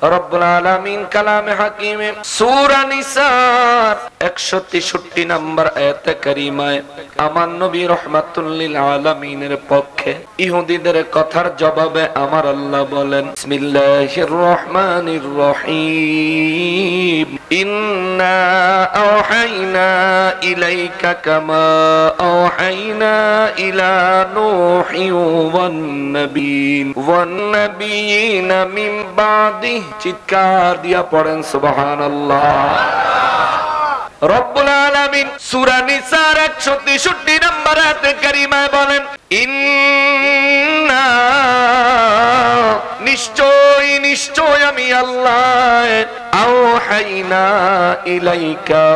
রব্বুল আলামিন কালামে হাকিমে সূরা নিসার 163 নম্বর আয়াতে কারিমায় আমার নবী রাহমাতুল লিল আলামিনের পক্ষে ইহুদিদের কথার জবাবে আমার আল্লাহ বলেন বিসমিল্লাহির রহমানির রহিম ইন্না আওহাইনা ইলাইকা কামা আওহাইনা ইলা নূহি ওয়ান নাবিয়িনা মিন বাদি চিৎকার দিয়া পড়েন সুবহানাল্লাহ। রব্বুল আলামিন সূরা নিসার 163 নম্বর আয়াতে কারিমায় বলেন ইন্না নিশ্চয় আমি আল্লাহ আওহাইনা ইলাইকা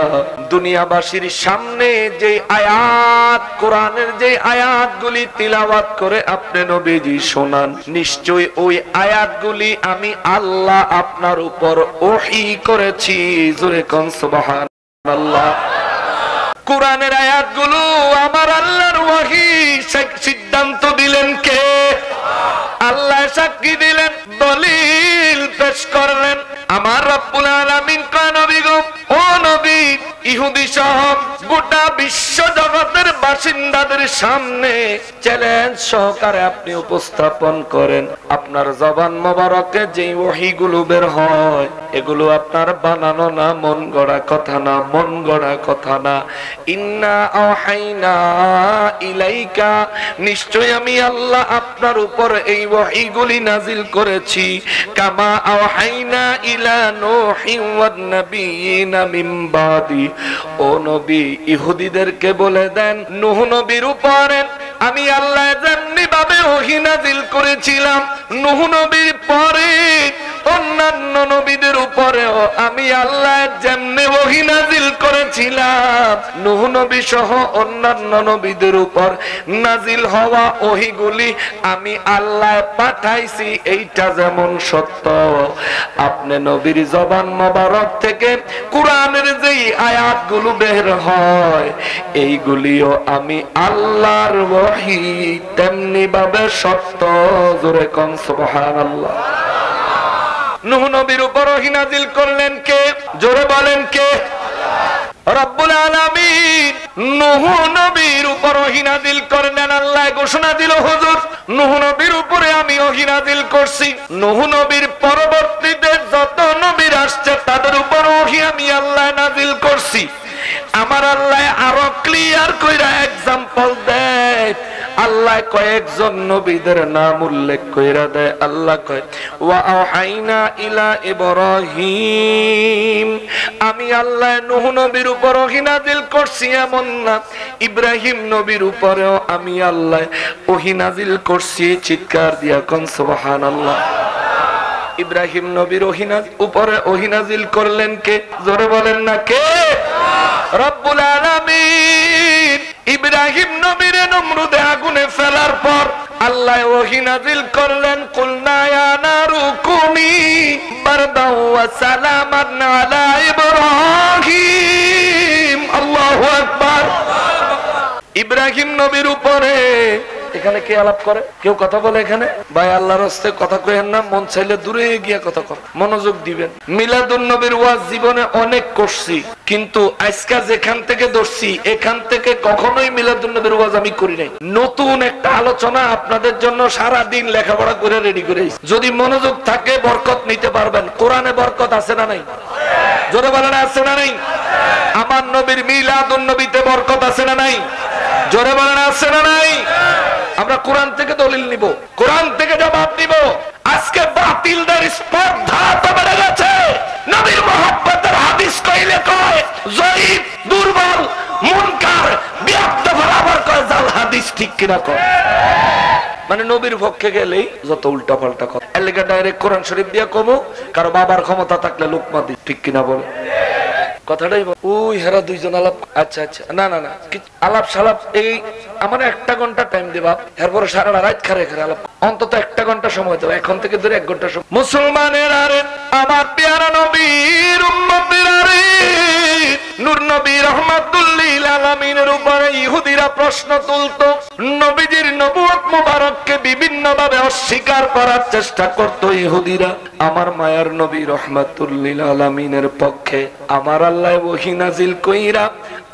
দুনিয়াবাসীর সামনে যে আয়াত কোরআনের যে আয়াতগুলি তিলাওয়াত করে আপনি নবীজি শোনান নিশ্চয় ওই আয়াতগুলি আমি আল্লাহ আপনার উপর ওহী করেছি। জোরে কোন সুবহানাল্লাহ। কোরআনের আয়াতগুলো আমার আল্লাহর ওহী। সিদ্ধান্ত দিলেন কে? আল্লাহ সাক্ষী দিলেন, দলিল পেশ করলেন আমার রব্বুল আলামিন। কয় নবী গো, ও নবী, ইহুদি সহ গোটা বিশ্ব জগতের বাসিন্দাদের সামনে চ্যালেঞ্জ সহকারে আপনি উপস্থাপন করেন আপনার জবান মোবারকে যে ওহীগুলো বের হয় এগুলো আপনার বানানো না, মন গড়া কথা না, মন গড়া কথা না। ইন্না আওহাইনা ইলাইকা নিশ্চয় আমি আল্লাহ আপনার উপর এই ওহীগুলি নাজিল করেছি কামা আওহাইনা ইলা নূহি ওয়ান নাবিয়িনা মিন বাদি। ও নবী, ইহুদিদেরকে বলে দেন নূহ নবীর উপরে আমি আল্লাহ যেমনি ভাবে ওহী নাজিল করেছিলাম নূহ নবীর পরে অন্যান্য নবীদের উপরেও আমি আল্লাহ যেমনি ওহী নাজিল করেছিলাম নূহ নবী সহ অন্যান্য নবীদের উপর নাজিল হওয়া ওহীগুলি আমি আল্লাহ পাঠাইছি। এইটা যেমন সত্য আপনি নবীর জবান মোবারক থেকে কোরআনের যেই আয়াতগুলো বের হয় এইগুলিও আমি আল্লাহর ওহী তেমনি ভাবে সত্য। জোরে কোন সুবহানাল্লাহ। নূহ নবীর উপর ওহী নাজিল করলেন কে? জোরে বলেন কে? রব্বুল আলামিন নূহ নবীর উপর ওহী নাজিল করলেন। আল্লাহ ঘোষণা দিল, হুজুর নূহ নবীর উপরে আমি ওহী নাজিল করছি। নূহ নবীর পরবর্তীতে যত নবীর আসছে তাদের উপর ওহী আমি আল্লাহ নাজিল করছি। আমার আল্লাহ আরো ক্লিয়ার কইরা एग्जांपल দেয়। আল্লাহ কয়েকজন নবীদের নাম উল্লেখ কইরা দেয়। আল্লাহ কয় ওয়া আওহাইনা ইলা ইব্রাহিম আমি আল্লাহ নূহ নবীর উপর ওহী নাজিল করছি এমন না, ইব্রাহিম নবীর উপরেও আমি আল্লাহ ওহী নাজিল করছি। চিৎকার দিয়া কোন সুবহানাল্লাহ। ইব্রাহিম নবীর উপরে ওহী নাজিল করলেন কে? জোরে বলেন না কে? রব্বুল আলামিন ইব্রাহিম নবীর নমরুদে আগুনে ফেলার পর আল্লাহ ওহী নাজিল করলেন কুলনা ইয়া নারু কুনি বারদাও ওয়া সালামান আলা ইব্রাহিম। আল্লাহু আকবার। ইব্রাহিম নবীর উপরে এখানে কে আলাপ করে? কেউ কথা বলে এখানে? ভাই আল্লাহর রাস্তে কথা কইেন না, মন চাইলে দূরে গিয়ে কথা কর, মনোযোগ দিবেন। মিলাদুন নবীর ওয়াজ জীবনে অনেক করছি, কিন্তু আজকে যেখান থেকে ধরছি এখান থেকে কখনোই মিলাদুন নবীর ওয়াজ আমি করি নাই। নতুন একটা আলোচনা আপনাদের জন্য সারা দিন লেখাপড়া করে রেডি করে যদি মনোযোগ থাকে বরকত নিতে পারবেন। কোরআনে বরকত আছে না নাই? জোরে বলেন আছে না নাই? আমার নবীর মিলাদুন নবীতে বরকত আছে না নাই? জোরে বলেন আছে না নাই? আমরা কোরআন থেকে দলিল নিব, কোরআন থেকে জবাব দিব। আজকে বাতিলদের স্পর্ধা তো বেড়ে গেছে। নবীর মহব্বতের হাদিস কইলে কয় জয়ীফ, দুর্বল, মুনকার, বিয়াক্ত বরাবর কয় জাল হাদিস। ঠিক কিনা কয়? মানে নবীর পক্ষে গেলেই যত উল্টা পাল্টা কথা। এর লেগে ডাইরেক্ট কোরআন শরীফ দিয়া কমো, কারো বাবার ক্ষমতা থাকলে লোকমা দি। ঠিক কিনা বলে? কথাটাই ওই হেরা দুইজন আলাপ। আচ্ছা আচ্ছা, না না না, আলাপ সালাপ এই আমার 1 ঘন্টা টাইম দেবা, এরপরে সারা রাত খারে খারে আলাপ, অন্তত 1 ঘন্টা সময় দাও। এখন থেকে ধরে 1 ঘন্টা সময়। মুসলমানের আরে আমার পেয়ারা নবীর উম্মতের আরে নূর নবী রাহমাতুল লিল আলামিনের উপরে ইহুদিরা প্রশ্ন তুলতো, নবীজির নবুয়ত মুবারককে বিভিন্ন ভাবে অস্বীকার করার চেষ্টা করত ইহুদিরা। আমার মায়ার নবী রহমাতুল লিল আলামিনের পক্ষে আমার আল্লাহ ওহী নাজিল কইরা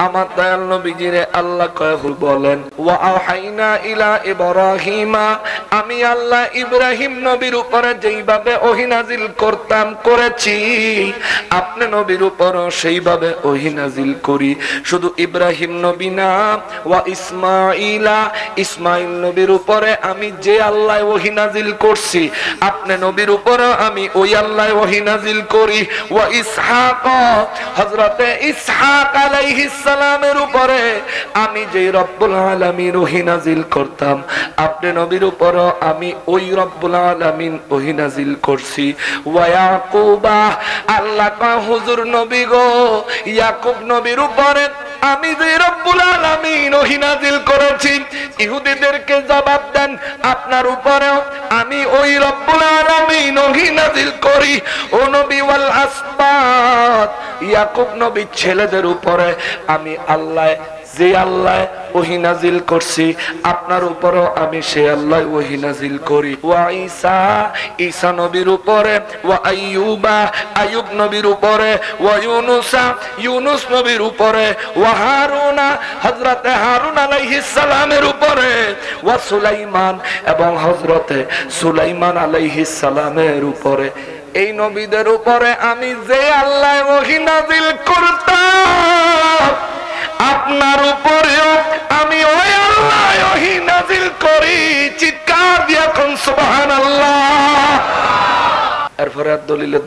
আমার দয়াল নবীজিরে আল্লাহ বলেন, ওয়া আওহাইনা ইলা ইব্রাহিমা, আমি আল্লাহ ইব্রাহিম নবীর উপরে যেইভাবে ওহী নাজিল করতাম করেছি, আপনি নবীর উপরও সেইভাবে ওহী নাজিল করি। শুধু ইব্রাহিম নবী না, ওয়া ইসমাঈলা, ইসমাঈল নবীর উপরে আমি যে আল্লাহ ওহী নাজিল করছি, আপনি নবীর উপরও আমি ওই আল্লাহ ওহী নাজিল করি। ওয়া ইসহাক, হযরতে ইসহাক আলাইহিস সালামের উপরে আমি যে রব্বুল আলামিন ওহী নাজিল করতাম, আপনি নবীর উপরও আমি ওই রব্বুল আলামিন ওহী নাজিল করছি। ওয়া ইয়াকুবা, আল্লাহ কয় হুজুর নবী গো, ইয়াকুব নবীর উপরে আমি যে রব্বুল আলামিন ওহী নাজিল করেছি। ইহুদিদেরকে জবাব দেন, আপনার উপরেও আমি ওই রব্বুল আলামিন ওহী নাজিল করি। ও নবী ওয়াল আসবাত, ইয়াকুব নবীর ছেলেদের উপরে আমি আল্লাহ যে আল্লাহ ওহী নাজিল করছি, আপনার উপরও আমি সে আল্লাহ ওহী নাজিল করি। ওয়া ঈসা, ঈসা নবীর উপরে, ওয়া আইয়ুবা, আইয়ুব নবীর উপরে, ওয়া ইউনুসা, ইউনুস নবীর উপরে, ওয়া হারুনা, হযরতে হারুন আলাইহিস সালামের উপরে, ওয়া সুলাইমান, এবং হযরতে সুলাইমান আলাইহিস সালামের উপরে। এই নবীদের উপরে আমি যে আল্লাহ ওহী নাজিল করতাম, আপনার উপরেও আমি ওই আল্লাহ ওহী নাজিল করি। চিৎকার দিয়া কোন সুবহানাল্লাহ। এরপরে আর দলিলের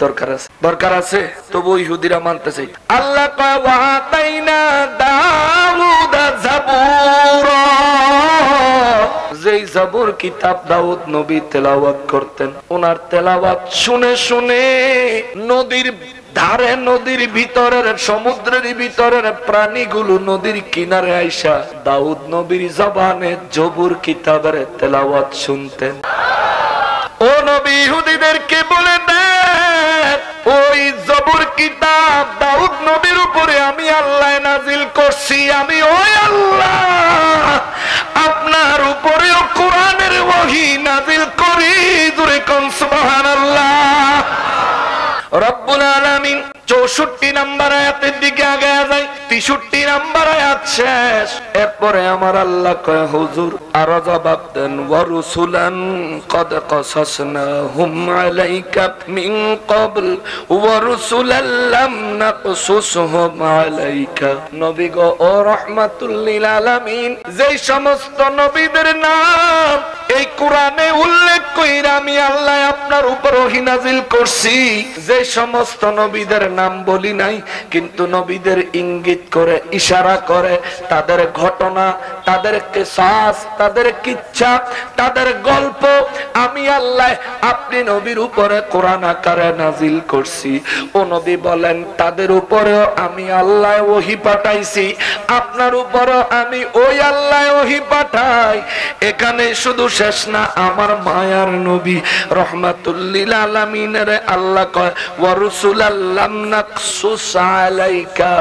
দরকার আছে, তবু ইহুদিরা মানতেছে। আল্লাহ কয়, ওয়া আতাইনা দাউদা যাবুরা, যেই যাবুর কিতাব দাউদ নবী তেলাওয়াত করতেন, ওনার তেলাওয়াত শুনে শুনে নদীর ধারে, নদীর ভিতরের, সমুদ্রের ভিতরের প্রাণীগুলো নদীর কিনারে আইসা দাউদ নবীর জবানে জবুর কিতাবের তেলাওয়াত শুনতেন। ও নবী ইহুদিদেরকে বলে দেন, ওই জবুর কিতাব দাউদ নবীর উপরে আমি আল্লাহ নাজিল করছি, আমি ওই আল্লাহ আপনার উপরেও কোরআনের ওহী নাজিল করি। জোরে কোন সুবহানাল্লাহ। রব্বুল আলামিন 64 নম্বর আয়াতের দিকে আগায়া যায়, 63 নম্বর আয়াত শেষ। এরপরে আমার আল্লাহ কয়, হুজুর আর জবাব দেন, ওয়া রুসুলান ক্বাদ কাসাসনাহুম আলাইকা মিন ক্বাবল ওয়া রুসুলান লাম নাকসুসহুম আলাইকা। নবী গো, ও রাহমাতুল লিল আলামিন, যেই সমস্ত নবীদের নাম এই কোরআনে উল্লেখ কইরা আমি আল্লাহ আপনার উপর ওহী নাজিল করছি, যে সমস্ত নবীদের নাম বলি নাই, কিন্তু নবীদের ইঙ্গিত করে, ইশারা করে, তাদের ঘটনা, তাদের কিসাস, তাদের কিচ্ছা, তাদের গল্প আমি আল্লাহ আপনি নবীর উপরে কোরআন আকারে নাজিল করছি। ও নবী বলেন, তাদের উপরেও আমি আল্লাহ ওহী পাঠাইছি, আপনার উপরেও আমি ওই আল্লাহ ওহী পাঠাই। এখানে শুধু শেষ না, আমার মায়ার নবী রহমাতুল লিল আলামিনের আল্লাহ কয়, ওয়া রুসুলান লাম নাকসুস আলাইকা।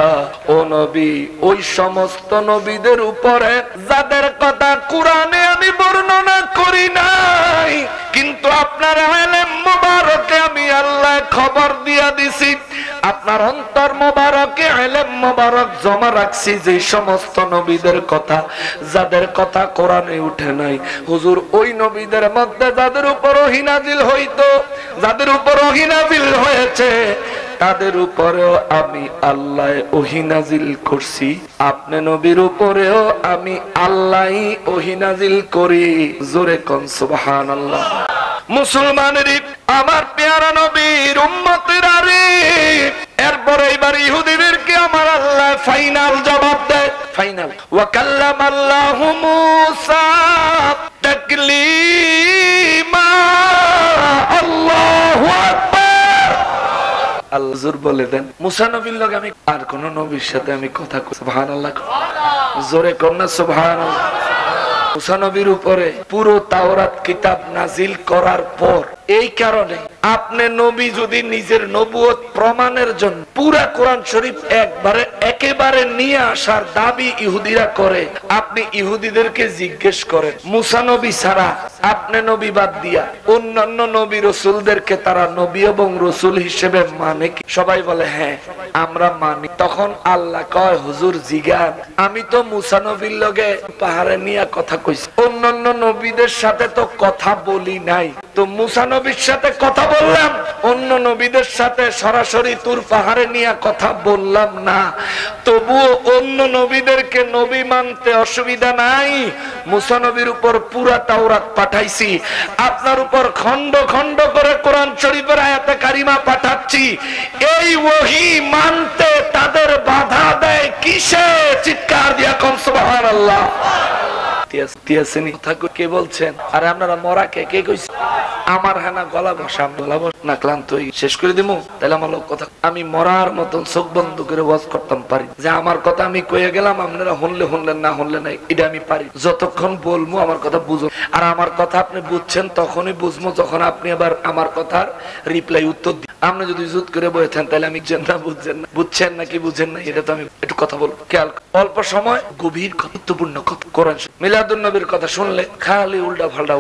ও নবী, ওই সমস্ত নবীদের উপরে যাদের কথা কোরআনে আমি বর্ণনা করি নাই, কিন্তু আপনার ইলম মুবারকে আমি আল্লাহ খবর দিয়া দিছি, আপনার অন্তর মুবারকে ইলম মুবারক জমা রাখছি, যে সমস্ত নবীদের কথা যাদের কথা কোরআনে উঠে নাই। হুজুর, ওই নবীদের মধ্যে যাদের উপর ওহী নাজিল হইতো, যাদের উপর ওহী নাজিল হয়েছে, তাদের উপরেও আমি আল্লাহ ওহী নাজিল করছি, আপনি নবীর উপরেও আমি আল্লাহই ওহী নাজিল করি। জোরে কোন সুবহানাল্লাহ। মুসলমানের আমার পেয়ারা নবীর উম্মতেরা রে, এরপরে এবার ইহুদিদেরকে আমার আল্লাহ ফাইনাল জবাব দেয়, ফাইনাল। ওয়া কাল্লামাল্লাহু মূসা তাকলিমা। আল্লাহু আকবার। আল্লাহ হুজুর বলে দেন, মুসা নবীর লগে আমি আর কোন নবীর সাথে আমি কথা কই। সুবহানাল্লাহ। জোরে কোন না সুবহানাল্লাহ। মুসা নবীর উপরে পুরো তাওরাত কিতাব নাজিল করার পর এই কারণে আপনি নবী যদি নিজের নবুয়ত প্রমাণের জন্য পুরা কোরআন শরীফ একেবারে নিয়ে আসার দাবি ইহুদিরা করে, আপনি ইহুদিদেরকে জিজ্ঞেস করেন মুসা নবী ছাড়া আপনি নবী বাদ দিয়া অন্যান্য নবী রসুলদেরকে তারা নবী এবং রসুল হিসেবে মানে কি? সবাই বলে হ্যাঁ আমরা মানি। তখন আল্লাহ কয় হুজুর জিগান, আমি তো মুসা নবীর লগে পাহাড়ে নিয়ে কথা কইছি, অন্যান্য নবীদের সাথে তো কথা বলি নাই। তো মুসা নবীর সাথে কথা বললাম, অন্য নবীদের সাথে সরাসরি তুর পাহাড়ে নিয়ে কথা বললাম না, তবুও অন্য নবীদেরকে নবী মানতে অসুবিধা নাই। মুসা নবীর উপর পুরা তাওরাত পাঠাইছি, আপনার উপর খন্ড খন্ড করে কোরআন শরীফের আয়াতে কারিমা পাঠাচ্ছি, এই ওহী মানতে তাদের বাধা দেয় কিসে? চিৎকার দিয়া কোন সুবহানাল্লাহ। কে বলছেন? আরে আপনারা মরা কে কে কইছে? আমার হানা গলা বসা না ক্লান্ত শেষ করে দিমু, তাহলে আমার কথা আমি মরার মতন চোখ বন্ধ করে ওয়াজ করতাম পারি, যে আমার কথা আমি কয়ে গেলাম, আপনারা শুনলে শুনলেন না শুনলে নাই, এটা আমি পারি। যতক্ষণ বলবো আমার কথা বুঝো, আর আমার কথা আপনি বুঝছেন তখনই বুঝবো যখন আপনি আবার আমার কথার রিপ্লাই উত্তর দিন। আপনি যদি জুত করে বলেছেন তাহলে আমি বুঝছেন নাকি বুঝেন না, এটা তো আমি একটু কথা বলবো। খেয়াল, অল্প সময় গভীর গুরুত্বপূর্ণ কথা। কোরআন মিলাদুন নবীর কথা শুনলে খালি উল্টা ফাল্টা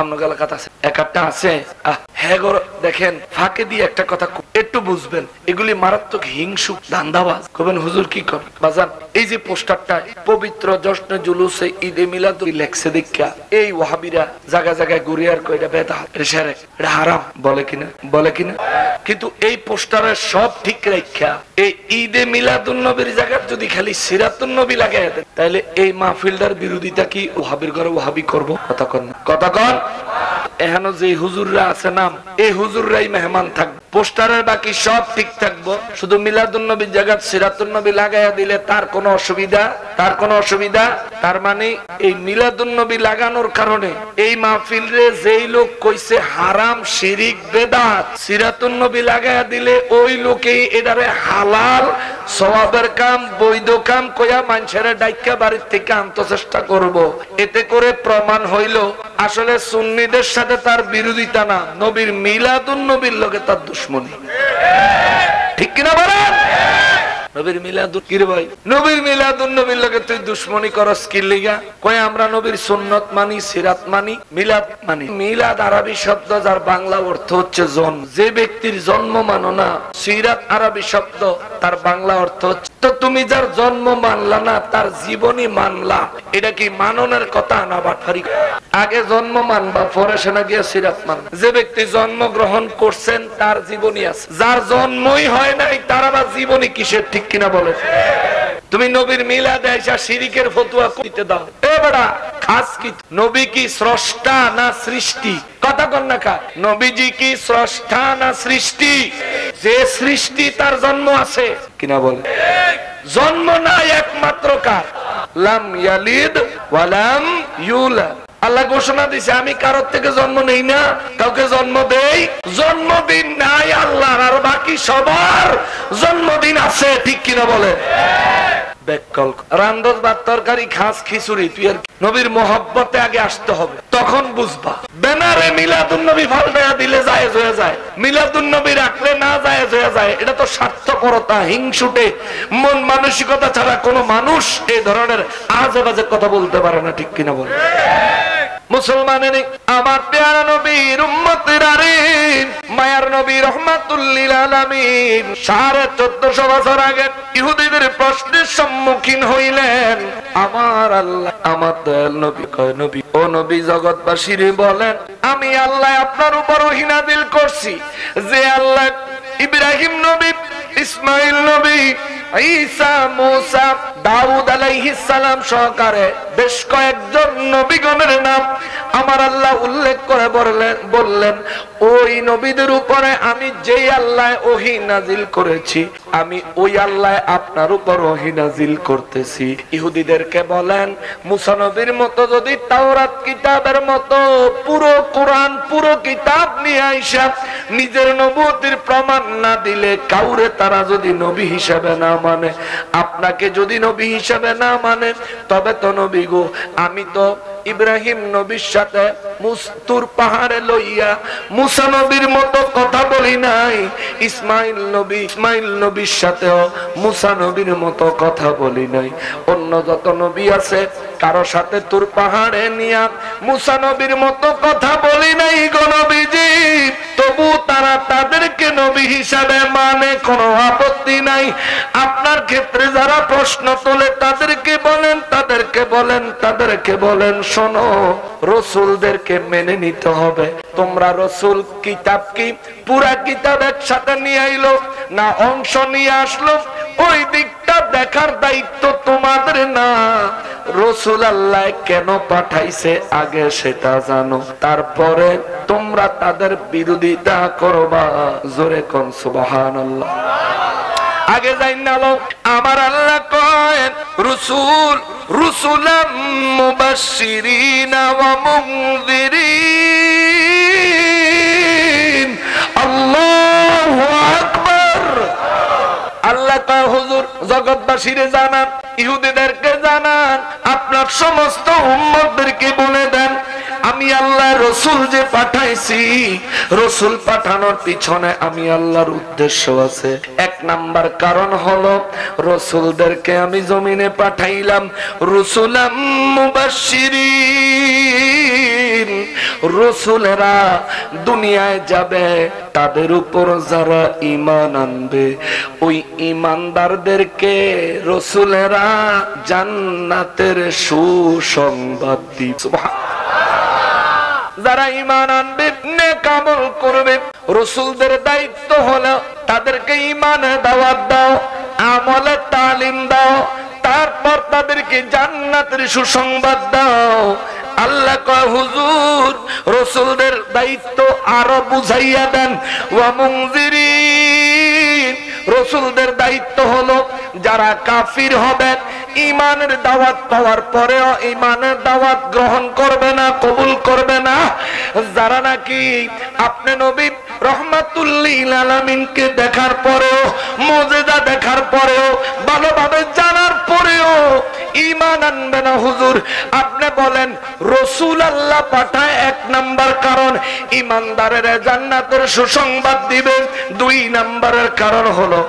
আপনার গালা কথা আছে, একটা আছে হ্যাঁ গো দেখেন ফাঁকে দিয়ে একটা কথা একটু বুঝবেন, এগুলি মারাত্মক হিংসুক ধান্দাবাজ। কবেন হুজুর কি কর বাজান, এই যে পোস্টারটা পবিত্র জশ্নে জুলুসে ঈদে মিলাদুল লেখছে দেখা এই ওয়াহাবিরা জায়গা জায়গায় ঘুরে আর কয়টা বেদাত এটা হারাম বলে কিনা, কিন্তু এই পোস্টারের সব ঠিক রাখা এই ঈদে মিলাদুন নবীর জায়গায় যদি খালি সিরাতুন নবী লাগাই দেন, তাহলে এই মাহফিলটার বিরোধিতা কি ওয়াহাবির ঘরে ওয়াহাবি করবো? কথা কন এখানে যে হুজুররা আছে নাম, এই হুজুররাই মেহমান থাকবে, পোস্টারের বাকি সব ঠিক থাকবো, শুধু মিলাদুন নবীর জায়গায় সিরাতুন নবী লাগাইয়া দিলে তার কোনো অসুবিধা। তার মানে এই মিলাদুন নবী লাগানোর কারণে এই মাহফিলে যেই লোক কইছে হারাম শিরিক বেদাত, সিরাতুন নবী লাগাইয়া দিলে ওই লোকেই এটারে হালাল সওয়াবের কাম বৈধ কাম কইয়া মানুষের ডাইকা বাড়ির থেকে আনতে চেষ্টা করব। এতে করে প্রমাণ হইল আসলে সুন্নিদের সাথে তার বিরোধিতা না, নবীর মিলাদুন নবীর লগে তার দুশ্মনী। ঠিক কিনা বলেন? নবীর মিলাদুন কি রে ভাই, নবীর মিলাদুন নবীর লগে তুই দুশ্মনী করস কি লিগা? কয় আমরা নবীর সুন্নত মানি, সিরাত মানি, মিলাদ মানি। মিলাদ আরবি শব্দ যার বাংলা অর্থ হচ্ছে জন্ম, যে ব্যক্তির জন্ম মানো না, সিরাত আরবি শব্দ তার বাংলা অর্থ হচ্ছে, তো তুমি যার জন্ম মানলা না তার জীবনী মানলা, এটা কি মাননের কথা না বাটফারি? আগে জন্ম মানবা পরে সেনা গিয়ে সিরাত মান। যে ব্যক্তি জন্ম গ্রহণ করছেন তার জীবনী আছে, যার জন্মই হয় নাই তার আবার জীবনী কিসের? ঠিক কিনা বলে? তুমি নবীর মিলাদে আইসা শিরিকের ফতোয়া দিতে দাও, এ বড়া খাস কি? নবী কি স্রষ্টা না সৃষ্টি? কথা কন না কা, নবীজি কি স্রষ্টা না সৃষ্টি? যে সৃষ্টি তার জন্ম আছে কিনা বলে? জন্ম নাই একমাত্র কার? লাম ইয়ালিদ ওয়া লাম ইউলাদ। আল্লাহ ঘোষণা দিছে আমি কারোর থেকে জন্ম নেই না, কাউকে জন্ম দেই? জন্মদিন নাই আল্লাহর, আর বাকি সবার জন্মদিন আছে। ঠিক কিনা বলে? রান্ধস ভাত তরকারি খাস খিচুড়ি, তুই আর নবীর মোহব্বতে আগে আসতে হবে, তখন বুঝবা। ব্যানারে মিলাদুন নবী ফালটায়া দিলে জায়েজ হয়ে যায়, মিলাদুন নবী রাখলে না জায়েজ হয়ে যায়। এটা তো স্বার্থপরতা, হিংসুটে মন মানসিকতা ছাড়া কোনো মানুষ এই ধরনের আজে বাজে কথা বলতে পারে না। ঠিক কিনা বলে? মুসলমানেরা, আমার প্যারা নবীর উম্মতেরা রে, মায়ার নবী রহমাতুল লিল আলামিন 1450 বছর আগে ইহুদিদের প্রশ্নের সম্মুখীন হইলেন। আমার আল্লাহ, আমার দয়াল নবী কয়, নবী ও নবী জগৎবাসীর বলেন, আমি আল্লাহ আপনার উপর ওহী নাযিল করছি, যে আল্লাহ ইব্রাহিম নবী, ইসমাইল নবী, ঈসা, মুসা, দাউদ আলাইহিস সালাম সহকারে বেশ কয়েকজন নবীগণের নাম আমার আল্লাহ উল্লেখ করে বললেন, ওই নবীদের উপরে আমি যেই আল্লাহ ওহী নাজিল করেছি, আমি ওই আল্লাহ আপনার উপর ওহী নাজিল করতেছি। ইহুদিদেরকে বলেন, মুসা নবীর মতো যদি তাওরাত কিতাবের মতো পুরো কোরআন পুরো কিতাব নিয়ে আইসা নিজের নবুয়তির প্রমাণ না দিলে, কাউরে তারা যদি নবী হিসাবে না মানে, আপনাকে যদি নবী হিসাবে না মানে, তবে তো নবী গো আমি তো ইব্রাহিম নবীর সাথে মুস্তুর পাহাড়ে লইয়া মুসা নবীর মতো কথা বলি নাই, ইসমাইল নবীর সাথেও মুসা নবীর মতো কথা বলি নাই। অন্য যত নবী আছে কারো সাথে তুর পাহাড়ে নিয়া মুসা নবীর মতো কথা বলি নাই গো নবীজি। তবু তারা তাদেরকে নবী হিসাবে মানে, কোনো আপত্তি নাই। আপনার ক্ষেত্রে যারা প্রশ্ন তোলে তাদেরকে বলেন শোনো, রসুলদেরকে মেনে নিতে হবে। তোমরা রসুল কিতাব কি পুরা কিতাব একসাথে নিয়ে আইলো না অংশ নিয়ে আসলো, ওই দিকটা দেখার দায়িত্ব তোমাদের না। রসুল আল্লাহ কেন পাঠাইছে আগে সেটা জানো, তারপরে তোমরা তাদের বিরোধিতা করবা। জোরে কোন সুবহানাল্লাহ। আগে যাই না আমার আল্লাহ কয় রুসুলাম মুবাশশিরিনা ওয়া মুনযিরিন। আল্লাহু আকবার। আল্লাহ কয় হুজুর জগৎবাসীরে জানান, ইহুদিদেরকে জানান, আপনার সমস্ত উম্মতদেরকে বলে দেন আমি আল্লাহ রসুল যে পাঠাইছি, রসুল পাঠানোর পিছনে আমি আল্লাহর উদ্দেশ্য আছে। এক নাম্বার কারণ হলো রসুলদেরকে আমি জমিনে পাঠাইলাম রুসুলাম মুবাশশিরিন। রসুলেরা দুনিয়ায় যাবে, তাদের উপর যারা ঈমান আনবে ওই ঈমানদারদেরকে রসুলেরা জান্নাতের সুসংবাদ দিবে। সুবহানাল্লাহ। যারা ঈমান আনবে, নেক আমল করবে, রাসূলদের দায়িত্ব হলো তাদেরকে ঈমানে দাওয়াত দাও, আমলে তালিম দাও, তারপর তাদেরকে জান্নাতের সুসংবাদ দাও। আল্লাহ কয় হুজুর রাসূলদের দায়িত্ব আরো বুঝাইয়া দেন। ওয়া মুনযিরিন, রাসূলদের দায়িত্ব হলো যারা কাফির হবে, ঈমানের দাওয়াত পাওয়ার পরেও ঈমানের দাওয়াত গ্রহণ করবে না, কবুল করবে না, যারা নাকি আপনি নবী রহমাতুল লিল আলামিনকে দেখার পরেও, মুজিজা দেখার পরেও, ভালোভাবে জানার পরেও ঈমান আনবে না। হুজুর আপনি বলেন রাসূল আল্লাহ পাঠায় এক নাম্বার কারণ ঈমানদারের জান্নাতের সুসংবাদ দিবে। দুই নাম্বারের কারণ হলো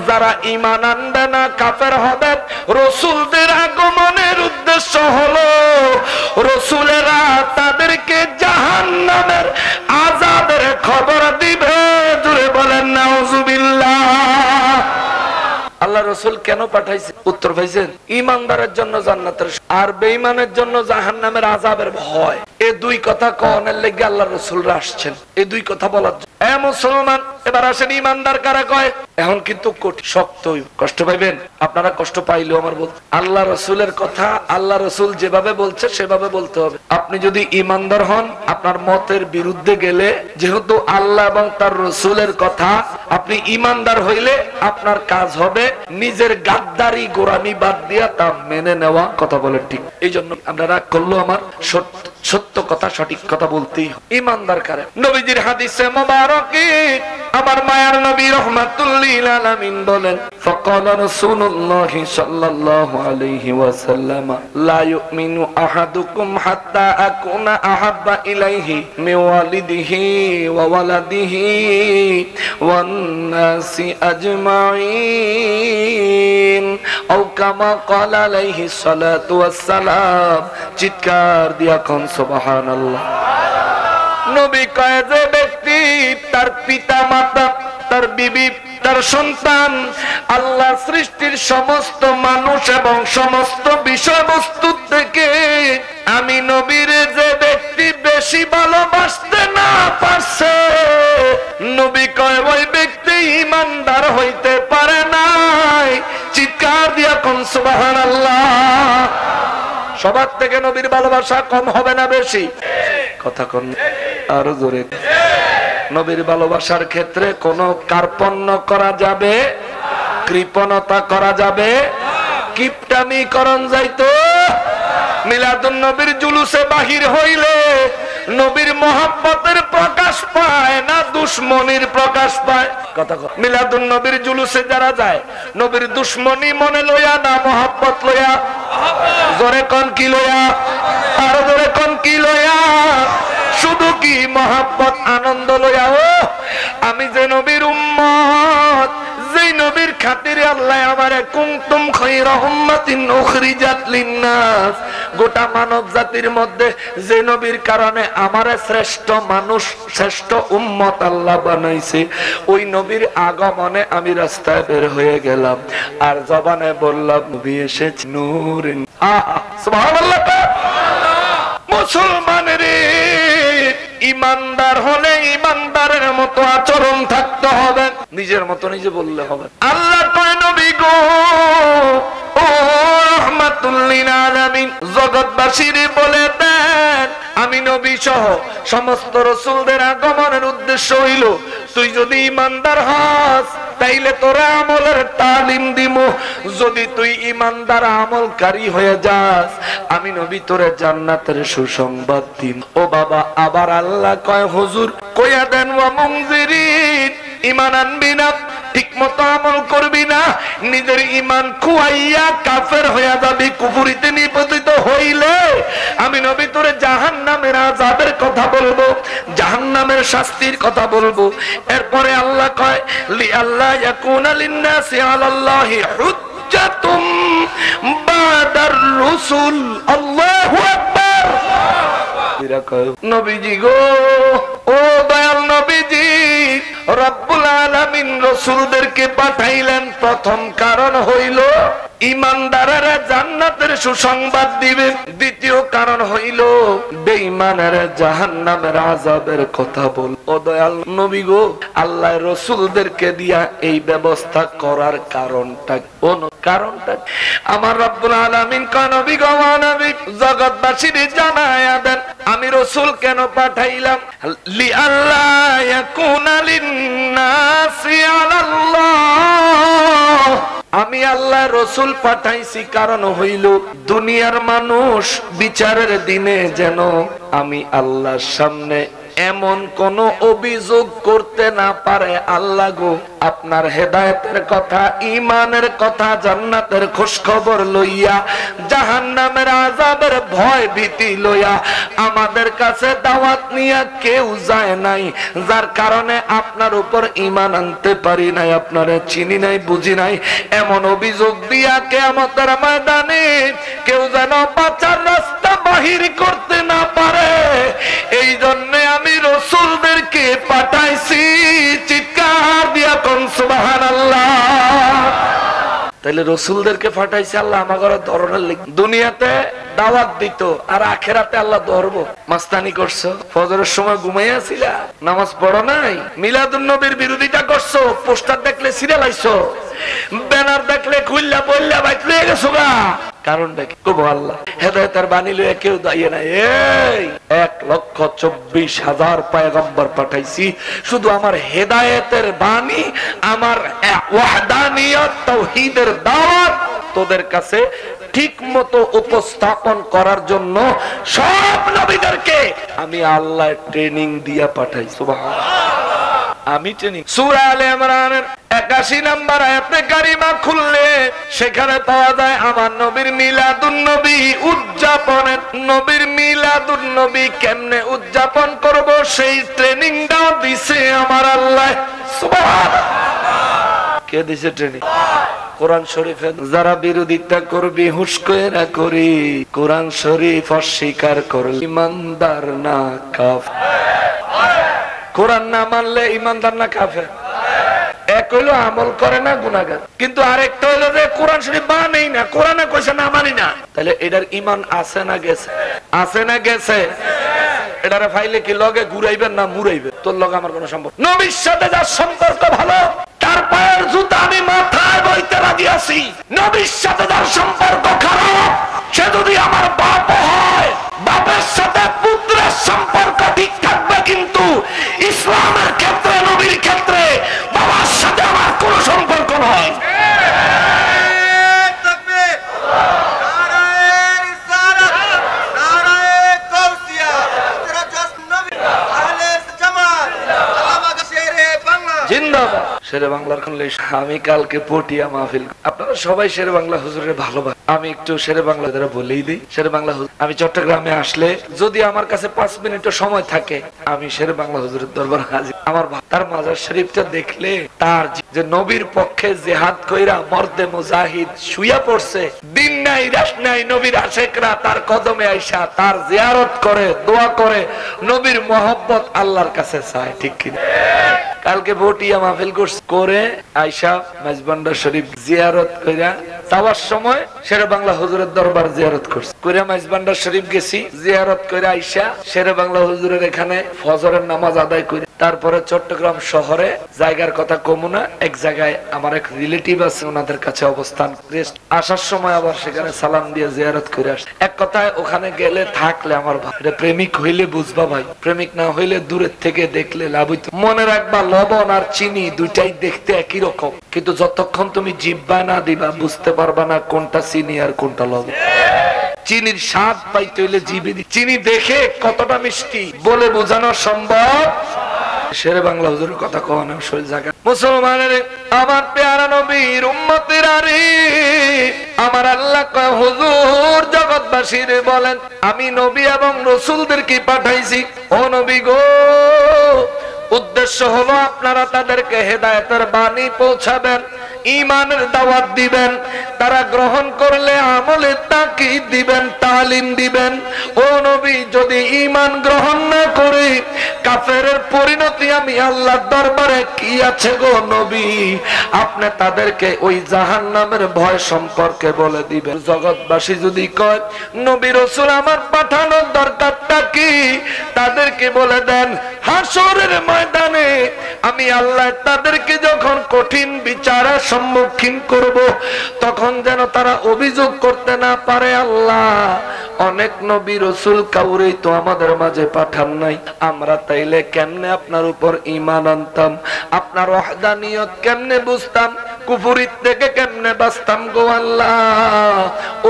যারা ঈমান আনবে না, কাফের হবে, রাসূলদের আগমনের উদ্দেশ্য হলো রাসূলেরা তাদেরকে জাহান্নামের আযাবের খবর দিবে। জোরে বলেন নাউযুবিল্লাহ। আল্লাহ রাসূল কেন পাঠাইছে? উত্তর পাইছেন? ঈমানদারের জন্য জান্নাতের আর বেঈমানের জন্য জাহান্নামের আযাবের ভয়। এই দুই কথা কোনের লাগি আল্লাহ রাসূলরা আসছেন, এই দুই কথা বলার জন্য। এ মুসলমান এবার আসেন ঈমানদার কারা কয়? এখন কিন্তু কঠিন শক্ত, কষ্ট পাইবেন আপনারা, কষ্ট পাইলেও আমার বলতে আল্লাহ রাসূলের কথা আল্লাহ রাসূল যেভাবে বলছে সেভাবে বলতে হবে। আপনি যদি ঈমানদার হন, আপনার মতের বিরুদ্ধে গেলে, যেহেতু আল্লাহ এবং তার রাসূলের কথা, আপনি ঈমানদার হইলে আপনার কাজ হবে নিজের গাদ্দারি গোরামি বাদ দিয়া তা মেনে নেওয়া। কথা বলেন ঠিক? এই জন্য আমরা রাগ করলো আমার সত্য কথা, সঠিক কথা বলতেই ঈমানদার কারে। নবীজির হাদিসে মুবারকে আমার মায়ার নবী রাহমাতুল লিল আলামিন বলেন, ফাকালা রাসূলুল্লাহ সাল্লাল্লাহু আলাইহি ওয়াসাল্লাম লা ইউমিনু আহাদুকুম হাত্তা আকুনা আহাব্বা ইলাইহি মিন ওয়ালিদিহি ওয়া ওয়ালাদিহি ওয়ান নাসি আজমাইন আও কামা ক্বালা আলাইহিস সালাতু ওয়াস সালাম। চিৎকার দিয়া কোন সুবহানাল্লাহ। নবী কয় যে ব্যক্তি তার পিতা মাতা, তার বিবি, তার সন্তান, আল্লাহ সৃষ্টির সমস্ত মানুষ এবং সমস্ত বিষয়বস্তু থেকে আমি নবীরে যে ব্যক্তি বেশি ভালোবাসতে না পারছে, নবী কয় ওই ব্যক্তি ঈমানদার হইতে পারে নাই। চিৎকার দিয়া কোন সুবহানাল্লাহ। সবার থেকে নবীর ভালোবাসা কম হবে না বেশি? কথা কোন আরো জোরে। নবীর ভালোবাসার ক্ষেত্রে কোনো কার্পণ্য করা যাবে, কৃপণতা করা যাবে, কিপটামি করণ যাইতো। মিলাদুন নবীর জুলুসে বাহির হইলে নবীর মহব্বতের প্রকাশ পায় না দুশ্মনির প্রকাশ পায়? কথা কও। মিলাদুন নবীর জুলুসে যারা যায়, নবীর দুশ্মনী মনে লইয়া না মহব্বত লইয়া? জোরে কোন কি লইয়া? আর জোরে কোন কি লইয়া? শুধু কি মহব্বত আনন্দ লইয়া? ও আমি যে নবীর উম্মত, যেই নবীর খাতিরে আল্লাহ আমারে কুনতুম খায়রা উম্মাতিন উখরিজাত লিন-নাস, গোটা মানব জাতির মধ্যে যে নবীর কারণে আমারে শ্রেষ্ঠ মানুষ, শ্রেষ্ঠ উম্মত আল্লাহ বানাইছে, ওই নবীর আগমনে আমি রাস্তায় বের হয়ে গেলাম আর জবানে বললাম নবী এসেছে নূর। সুবহানাল্লাহ। মুসলমানের ইমানদার হলে ইমানদারের মতো আচরণ থাকতে হবে, নিজের মতো নিজে বললে হবে। আল্লাহ কয় নবী গো ও রাহমাতুল লিল আলামিন, জগৎবাসীরে বলে দেন আমি নবী সহ সমস্ত রাসূলদের আগমনের উদ্দেশ্য হইল তুই যদি ইমানদার হস তাইলে তোরা আমলের তালিম দিমু, যদি তুই ইমানদার আমলকারী হয়ে যাস আমি নবী তোরে জান্নাতের সুসংবাদ দিন। ও বাবা, আবার আল্লাহ কয় হুজুর কইয়া দেন ওয়া মুনজিরিন, ঈমান আনবি না, ঠিক মতো আমল করবি না, নিজের ঈমান খুয়াইয়া কাফের হয়ে যাবি, কুফরিতে নিপতিত হইলে আমি নবী তোরে জাহান্নামের আযাবের কথা বলবো, জাহান্নামের শাস্তির কথা বলবো। এরপরে আল্লাহ কয় লি আল্লাহ ইয়াকুনা লিন-নাসি আলাল্লাহি হুজ্জাতুম বাদার রাসূল। আল্লাহু আকবার। নবীজি গো, ও দয়াল নবীজি, রব্বুল আলামিন রাসূলদেরকে পাঠাইলেন, প্রথম কারণ হইল ইমানদারেরা জান্নাতের সুসংবাদ দিবে, দ্বিতীয় কারণ হইল বেঈমানেরা জাহান্নামের আযাবের কথা বল। ও দয়াল নবী গো, আল্লাহ রাসূলদেরকে দিয়া এই ব্যবস্থা করার কারণটা, কারণটা আমার রব্বুল আলামিন কয় নবী গো, নবী জগৎবাসীকে জানায়া দেন আমি রাসূল কেন পাঠাইলাম। লি আল্লাহ ইয়াকুনা লিন-নাসি আলাল্লাহ, আমি আল্লাহ রাসূল পাঠাইছি কারণ হইল দুনিয়ার মানুষ বিচারের দিনে যেন আমি আল্লাহর সামনে এমন কোন অভিযোগ করতে না পারে, আল্লাহ গো আপনার হেদায়েতের কথা, ঈমানের কথা, জান্নাতের খোঁজখবর লইয়া, জাহান্নামের আযাবের ভয় ভীতি লইয়া আমাদের কাছে দাওয়াত নিয়া কেউ যায় নাই, যার কারণে আপনার উপর ঈমান আনতে পারি নাই, আপনারে চিনি নাই, বুঝি নাই, এমন অভিযোগ দিয়া কিয়ামতের ময়দানে কেউ যেন বাঁচার রাস্তা বাহির করতে না পারে, এই জন্য আমি রাসূলদেরকে পাঠাইছি। চিৎকার দিয়া কোন সুবহানাল্লাহ। তাইলে রাসূলদেরকে পাঠাইছে আল্লাহ আমাদের ধরনের লিখ, দুনিয়াতে দাওয়াত দিত আর আখিরাতে আল্লাহ ধরবো। মাস্তানি করছো, ফজরের সময় ঘুমাইয়া ছিলা, নামাজ পড়ো নাই, মিলাদুন নবীর বিরোধিতা করছো, পোস্টার দেখলে সিরিয়াল আইছো, ব্যানার দেখলে খুললা বললা বাইক লয়ে গেছো গা, কারণটা কি কব? আল্লাহ হেদায়েতের বাণী লইয়া কেউ দাঁড়িয়ে নাই। এই 1,24,000 পয়গম্বর পাঠাইছি, শুধু আমার হেদায়েতের বাণী, আমার ওয়াহদানিয়ত তাওহীদের দাওয়াত তোদের কাছে ঠিক মতো উপস্থাপন করার জন্য সব নবীদেরকে আমি আল্লাহ ট্রেনিং দিয়া পাঠাই। সুবহানাল্লাহ। আমি ট্রেনিং। সূরা আলে ইমরানের 81 নম্বর আয়াতে কারিমা খুললে সেখানে পাওয়া যায় আমার নবীর মিলাদুন নবী উদযাপনের। নবীর মিলাদুন নবী কেমনে উদযাপন করব সেই ট্রেনিংটাও দিছে আমার আল্লাহ। সুবহানাল্লাহ। কে দিছে ট্রেনিং? কোরআন শরীফে যারা বিরোধিতা করবি হুশ কইরা করি, কোরআন শরীফ অস্বীকার করলে ইমানদার না কাফের। কোরআন না মানলে ইমানদার না কাফের? এক হইলো আমল করে না গুনাহগার, কিন্তু আরেকটা হইলো যে কোরআন শরীফ মানেই না, কোরআনে কইছে না মানি না, তাহলে এটার ঈমান আছে না গেছে? আছে না গেছে? এটারে ফাইলে কি লগে ঘুরাইবেন না মুরাইবেন? তোর লগে আমার কোনো সম্পর্ক। নবীর সাথে যার সম্পর্ক ভালো তার পায়ের জুতা আমি মাথায় বইতে রাজি আছি। নবীর সাথে যার সম্পর্ক খারাপ সে যদি আমার বাপ হয়, বাপের সাথে পুত্রের সম্পর্ক ঠিক থাকবে, কিন্তু ইসলামের ক্ষেত্রে, নবীর ক্ষেত্রে বাবার সাথে আমার কোনো সম্পর্ক নয়। বাংলার খুললে আমি কালকে পটিয়া মাহফিল, আপনারা সবাই শের বাংলা হুজুরের ভালোবাসে, আমি একটু শের বাংলা দ্বারা বলেই দিই। শের বাংলা হুজুর, আমি চট্টগ্রামে আসলে যদি আমার কাছে 5 মিনিটও সময় থাকে আমি শের বাংলা হুজুরের দরবার হাজির। আমার তার মাজার শরীফটা দেখলে তার যে নবীর পক্ষে জিহাদ কইরা মর্দে মুজাহিদ শুয়া পড়ছে, দিন নাই রাত নাই, নবীর আশেকরা তার কদমে আইসা তার জিয়ারত করে, দোয়া করে, নবীর মহব্বত আল্লাহর কাছে চায়, ঠিক কিনা? কালকে ভোটিয়া মাহফিল করে আইসা মাইজবান্ডার শরীফ জিয়ারত কইরা যাওয়ার সময় শেরে বাংলা হুজুরের দরবার জিয়ারত করছি, কইরা মাইজবান্ডার শরীফ গেছি, জিয়ারত কইরা আইসা শেরে বাংলা হুজুরের এখানে ফজরের নামাজ আদায় করি। তারপরে চট্টগ্রাম শহরে জায়গার কথা কমু না, এক জায়গায় আমার এক রিলেটিভ আছে, ওনাদের কাছে অবস্থান রেস্ট, আসার সময় আবার সেখানে সালাম দিয়ে জিয়ারত করে আসি। এক কথায় ওখানে গেলে থাকলে আমার ভাই, প্রেমিক হইলে বুঝবা ভাই, প্রেমিক না হইলে দূরের থেকে দেখলে লাভ হইতো। মনে রাখবা লবণ আর চিনি দুইটাই দেখতে একই রকম, কিন্তু যতক্ষণ তুমি জিহ্বায় না দিবা বুঝতে পারবা না কোনটা চিনি আর কোনটা লবণ। চিনির স্বাদ পাইতে হইলে জিভে দি, চিনি দেখে কতটা মিষ্টি বলে বোঝানো সম্ভব। শেরে বাংলা হুজুরের কথা কওয়ানো শরীর জায়গা। মুসলমানের আমার পেয়ারা নবীর উম্মতেরা রে, আমার আল্লাহ কয় হুজুর জগৎবাসীর বলেন আমি নবী এবং রাসূলদেরকে পাঠাইছি। ও নবী গো, উদ্দেশ্য হলো আপনারা তাদেরকে হেদায়েতের বাণী পৌঁছাবেন, ঈমানের দাওয়াত দিবেন, তারা গ্রহণ করলে আমলের তাকিদ দিবেন, তালিম দিবেন। ও নবী, যদি ঈমান গ্রহণ না করে কাফেরের পরিণতি আমি আল্লাহর দরবারে কি আছে গো নবী, আপনি তাদেরকে ওই জাহান্নামের ভয় সম্পর্কে বলে দিবেন। জগৎবাসী যদি কয় নবী রাসূল আমার পাঠানোর দরকারটা কি, তাদেরকে বলে দেন হাসরের ময়দানে আমি আল্লাহ তাদেরকে যখন কঠিন বিচারের সম্মুখীন করব, তখন যেন তারা অভিযোগ করতে না পারে আল্লাহ অনেক নবী রাসূল কাউরেই তো আমাদের মাঝে পাঠান নাই, আমরা তাইলে কেমনে আপনার উপর ঈমান আনতাম, আপনার ওয়াহদানিয়ত কেমনে বুঝতাম, কুফরিত থেকে কেমনে বাঁচতাম গো আল্লাহ।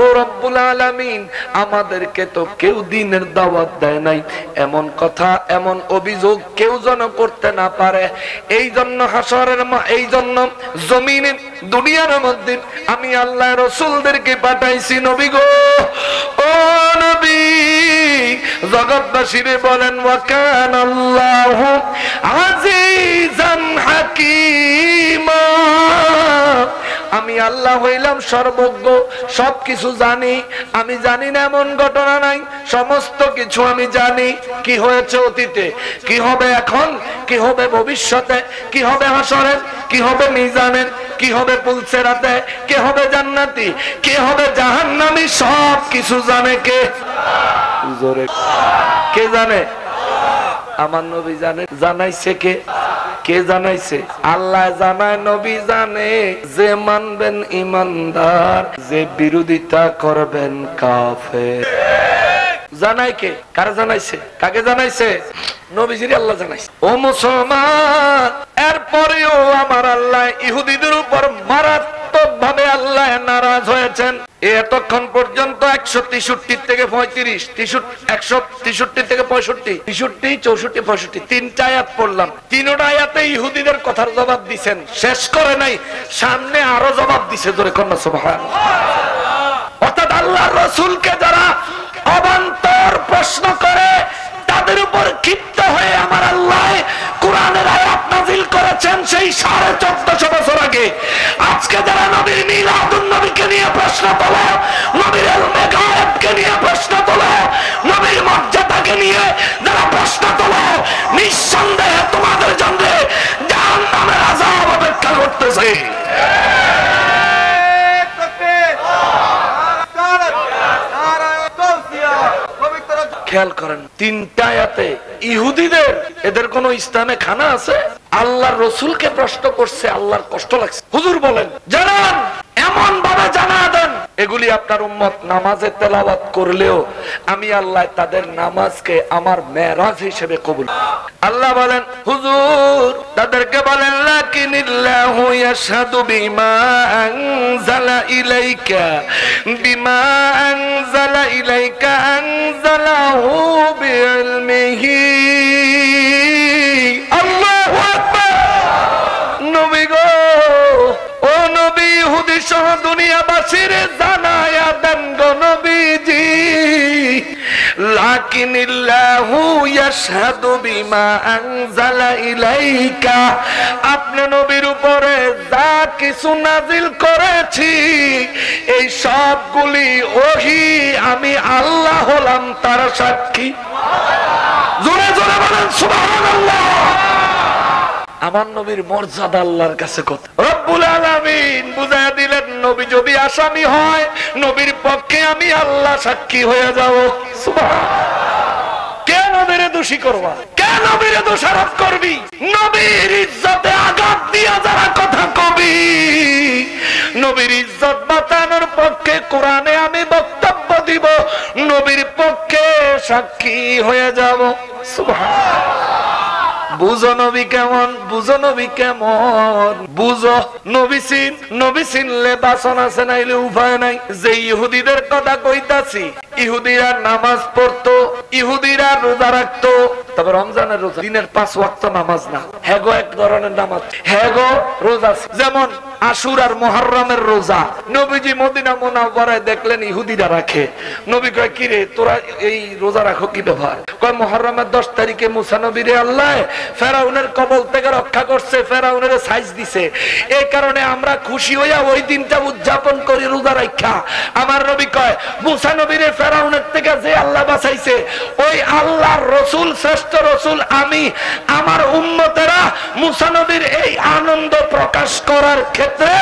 ও রব্বুল আলামিন, আমাদেরকে তো কেউ দ্বীনের দাওয়াত দেয় নাই, এমন কথা এমন অভিযোগ কেউ যেন করতে না পারে। এই জন্য হাসরের এই জন্য জমিনে দুনিয়ার মধ্যে আমি আল্লাহ রাসূলদেরকে পাঠাইছি। নবী গো, ও নবী, জগৎবাসীরে বলেন ওয়া কানাল্লাহু আজিজান হাকীমা, আমি আল্লাহ হইলাম সর্বজ্ঞ, সবকিছু জানি। আমি জানি না এমন ঘটনা নাই, সমস্ত কিছু আমি জানি। কি হয়েছে অতীতে, কি হবে এখন, কি হবে ভবিষ্যতে, কি হবে হাসরের, কি হবে মিজানের, কি হবে পুলসেরাতে, কে হবে জান্নাতি, কে হবে জাহান্নামী, সব কিছু জানে কে? জোরে কে জানে? আমার নবী জানে। জানাইছে কে? কে জানাইছে? আল্লাহ জানায়, নবী জানে। যে মানবেন ইমানদার, যে বিরোধিতা করবেন কাফের। জানাই কে? কারা জানাইছে? কাকে জানাইছে? নবীজির আল্লাহ জানাইছে। ও মুসলমান, এরপরেও আমার আল্লাহ ইহুদিদের উপর মারাত্মক ভাবে আল্লাহ নারাজ হয়েছেন। এতক্ষণ পর্যন্ত 163 থেকে 35, 163 থেকে 65, 63, 64, 65 তিনটা আয়াত পড়লাম। তিনটা আয়াতে ইহুদিদের কথার জবাব দিছেন, শেষ করে নাই, সামনে আরো জবাব দিছে। জোরে কন্যা সুবহানাল্লাহ। অর্থাৎ আল্লাহর রাসূলকে যারা অবান্তর প্রশ্ন করে তাদের উপর ক্ষিপ্ত হয়ে আমার আল্লাহ কোরআনের আয়াত নাযিল করেছেন সেই 1450 বছর আগে। আজকে যারা নবীর মিলাদুন নবীকে নিয়ে প্রশ্ন তোলে, নবীর ইলমে গায়েবকে নিয়ে প্রশ্ন তোলে, নবীর মর্যাদাকে নিয়ে যারা প্রশ্ন তোলে, নিঃসন্দেহে তোমাদের জন্য জাহান্নামের আযাব অপেক্ষা করতেছে। খেয়াল করেন, তিনটা আয়াতে ইহুদিদের এদের কোন ইসলামে খানা আছে? আল্লাহর রাসূলকে প্রশ্ন করছে, আল্লাহর কষ্ট লাগছে। হুজুর বলেন, জানান, এমন ভাবে জানা দেন এগুলি আপনার উম্মত নামাজে তেলাওয়াত করলেও আমি আল্লাহ তাদের নামাজকে আমার মেরাজ হিসেবে কবুল। আল্লাহ বলেন, হুজুর তাদেরকে বলেন, লাকিনিল্লাহু ইয়াশহাদু বিমা আনজালা ইলাইকা, বিমা আনজালা ইলাইকা আনজালাহু বিইলমিহি। আল্লাহু আকবার। নবী গো, ইহুদি সহ দুনিয়াবাসীর জানায়া দেন গো নবীজি, লাকিনিল্লাহু ইয়াশহাদু বিমা আনজালা ইলাইকা, আপনি নবীর উপরে যা কিছু নাজিল করেছি এই সবগুলি ওহী, আমি আল্লাহ হলাম তার সাক্ষী। জোরে জোরে বলেন সুবহানাল্লাহ। আমার নবীর মর্যাদা আল্লাহর কাছে কত। রব্বুল আলামিন বুঝায়া দিলেন, নবী যদি আসামি হয় নবীর পক্ষে আমি আল্লাহ সাক্ষী হয়ে যাব। সুবহানাল্লাহ। কে নবীরে দোষী করবা? কে নবীরে দোষারোপ করবি? নবীর ইজ্জতে আঘাত দিয়া যারা কথা কবি, নবীর ইজ্জত বাঁচানোর পক্ষে কোরআনে আমি বক্তব্য দিব, নবীর পক্ষে সাক্ষী হয়ে যাব। সুবহানাল্লাহ। বুঝো নবী কেমন, বুঝো নবী কেমন, বুঝো নবী চিনলে বাসন আছে, নাইলে উপায় নাই। যে ইহুদিদের কথা কইতাছি, ইহুদিরা নামাজ পড়তো, ইহুদিরা রোজা রাখতো, তবে রমজানের রোজা দিনের 5 ওয়াক্ত নামাজ না, হেগো এক ধরনের নামাজ, হেগো রোজা। যেমন আশুর আর মুহররমের রোজা নবীজি মদিনা মুনাওয়ারায় দেখলেন ইহুদিরা রাখে। নবী কয়, কি রে তোরা এই রোজা রাখো কি ব্যাপার? কয় মুহররমের 10 তারিখে মুসা নবীরে আল্লাহ ফেরাউনের কবল থেকে রক্ষা করছে, ফেরাউনের সাইজ দিছে, এই কারণে আমরা খুশি হইয়া ওই দিনটা উদযাপন করি রোজা রাখা। আমার নবী কয়, মুসা নবীরে ফেরাউনের থেকে যে আল্লাহ বাঁচাইছে, ওই আল্লাহর রাসূল, শ্রেষ্ঠ রাসূল আমি, আমার উম্মতেরা মুসা নবীর এই আনন্দ প্রকাশ করার ক্ষেত্রে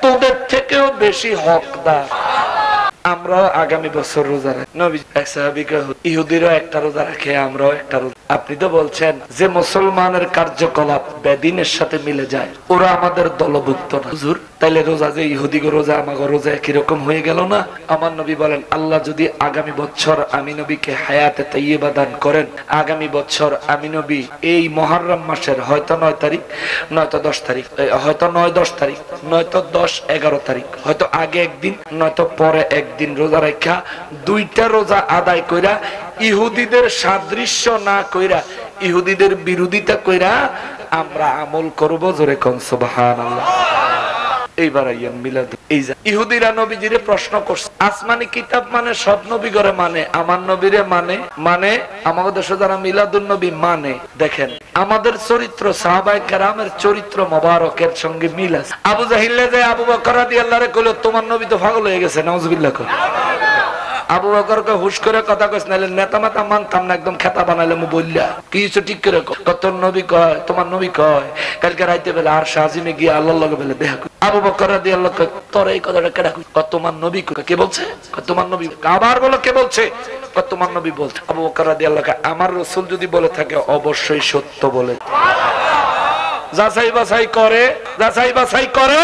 তোদের থেকেও বেশি হকদার। আমরাও আগামী বছর রোজা রাখি। নবী এক সাহাবী কয়, ইহুদিরাও একটা রোজা রাখে, আমরাও একটা রোজা। আপনি তো বলছেন যে মুসলমানের কার্যকলাপ বেদিনের সাথে মিলে যায়, ওরা আমাদের দলভুক্ত না। হুজুর, তাইলে রোজা যে ইহুদি রোজা আমাগো রোজা একই রকম হয়ে গেল না? আমার নবী বলেন, আল্লাহ যদি আগামী বছর আমি নবীকে হায়াতে তাইয়্যিবা দান করেন, আগামী বছর আমি নবী এই মুহররম মাসের হয়তো 9 তারিখ, নয়তো 10 তারিখ, হয়তো 9-10 তারিখ, নয়তো 10-11 তারিখ, হয়তো আগে একদিন নয়তো পরে একদিন রোজা রাখা, 2টা রোজা আদায় কইরা, ইহুদিদের সাদৃশ্য না কইরা, ইহুদিদের বিরোধিতা কইরা আমরা আমল করব। জোরে কোন সুবহানাল্লাহ। এইবার আইয়াম মিলাদ। এই যে ইহুদিরা নবীজিরে প্রশ্ন করছে, আসমানি কিতাব মানে সব নবী করে মানে, আমার নবীরে মানে আমাদের দেশে যারা মিলাদুন নবী মানে, দেখেন আমাদের চরিত্র সাহাবায়ে কেরামের চরিত্র মোবারকের সঙ্গে মিল আছে। আবু জাহিল যে আবু বকর রাদিয়াল্লাহু আনহু কইলো, তোমার নবী তো পাগল হয়ে গেছে, নাউজুবিল্লাহ। আবু বকরকে হুশ করে কথা কইছ, নাইলে নেতা মাতা মানতাম না, একদম খেতা বানাইলে মু বললা কিছু ঠিক করে তোর নবী কয়, তোমার নবী কয় কালকে রাইতে বেলা আর শাহজিমে গিয়ে আল্লাহর লগে বেলা দেখা। আবু বকর রাদিয়াল্লাহু আনহু তোর এই কথাটা কেডা কই? তোমার নবী কয়। কে বলছে? তোমার নবী। আবার বলো কে বলছে? তোমার নবী বলছে। আবু বকর রাদিয়াল্লাহু আনহু, আমার রাসূল যদি বলে থাকে অবশ্যই সত্য বলে। যাচাই বাছাই করে, যাচাই বাছাই করে।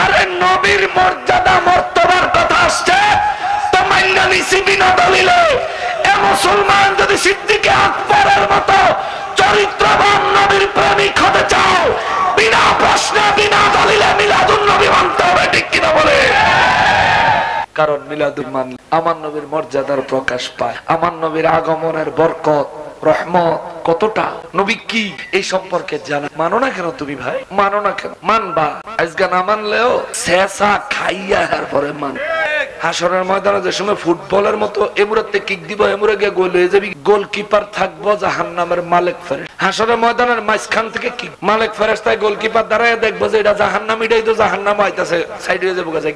আরে নবীর মর্যাদা মর্তবার কথা আসছে, মুসলমান যদি সিদ্দিক আকবরের মতো চরিত্রবান নবীর প্রেমিক হতে চাও, বিনা প্রশ্নে বিনা দলিলে মিলাদুন নবী মানতে হবে, ঠিক কিনা বলে? কারণ মিলাদুন মানলে আমার নবীর মর্যাদার প্রকাশ পায়, আমার নবীর আগমনের বরকত রহমত কতটা, নবী কি এই সম্পর্কে জানা। মানো না কেন তুমি ভাই? মানো না কেন? মানবা। আজকে না মানলেও শেষা খাইয়া এরপরে মান। হাসরের ময়দানে যে সময় ফুটবলের মতো এমুরাতে কিক দিব, এমুরে গিয়ে গোল হয়ে যাবি, গোলকিপার থাকবো জাহান্নামের মালিক ফেরেশতা। হাসরের ময়দানের মাঝখান থেকে কি মালিক ফেরেশতায় গোলকিপার দাঁড়ায় দেখবো যে এটা জাহান্নাম, এটাই তো জাহান্নাম আইতাছে, সাইড হয়ে যাবো গাছে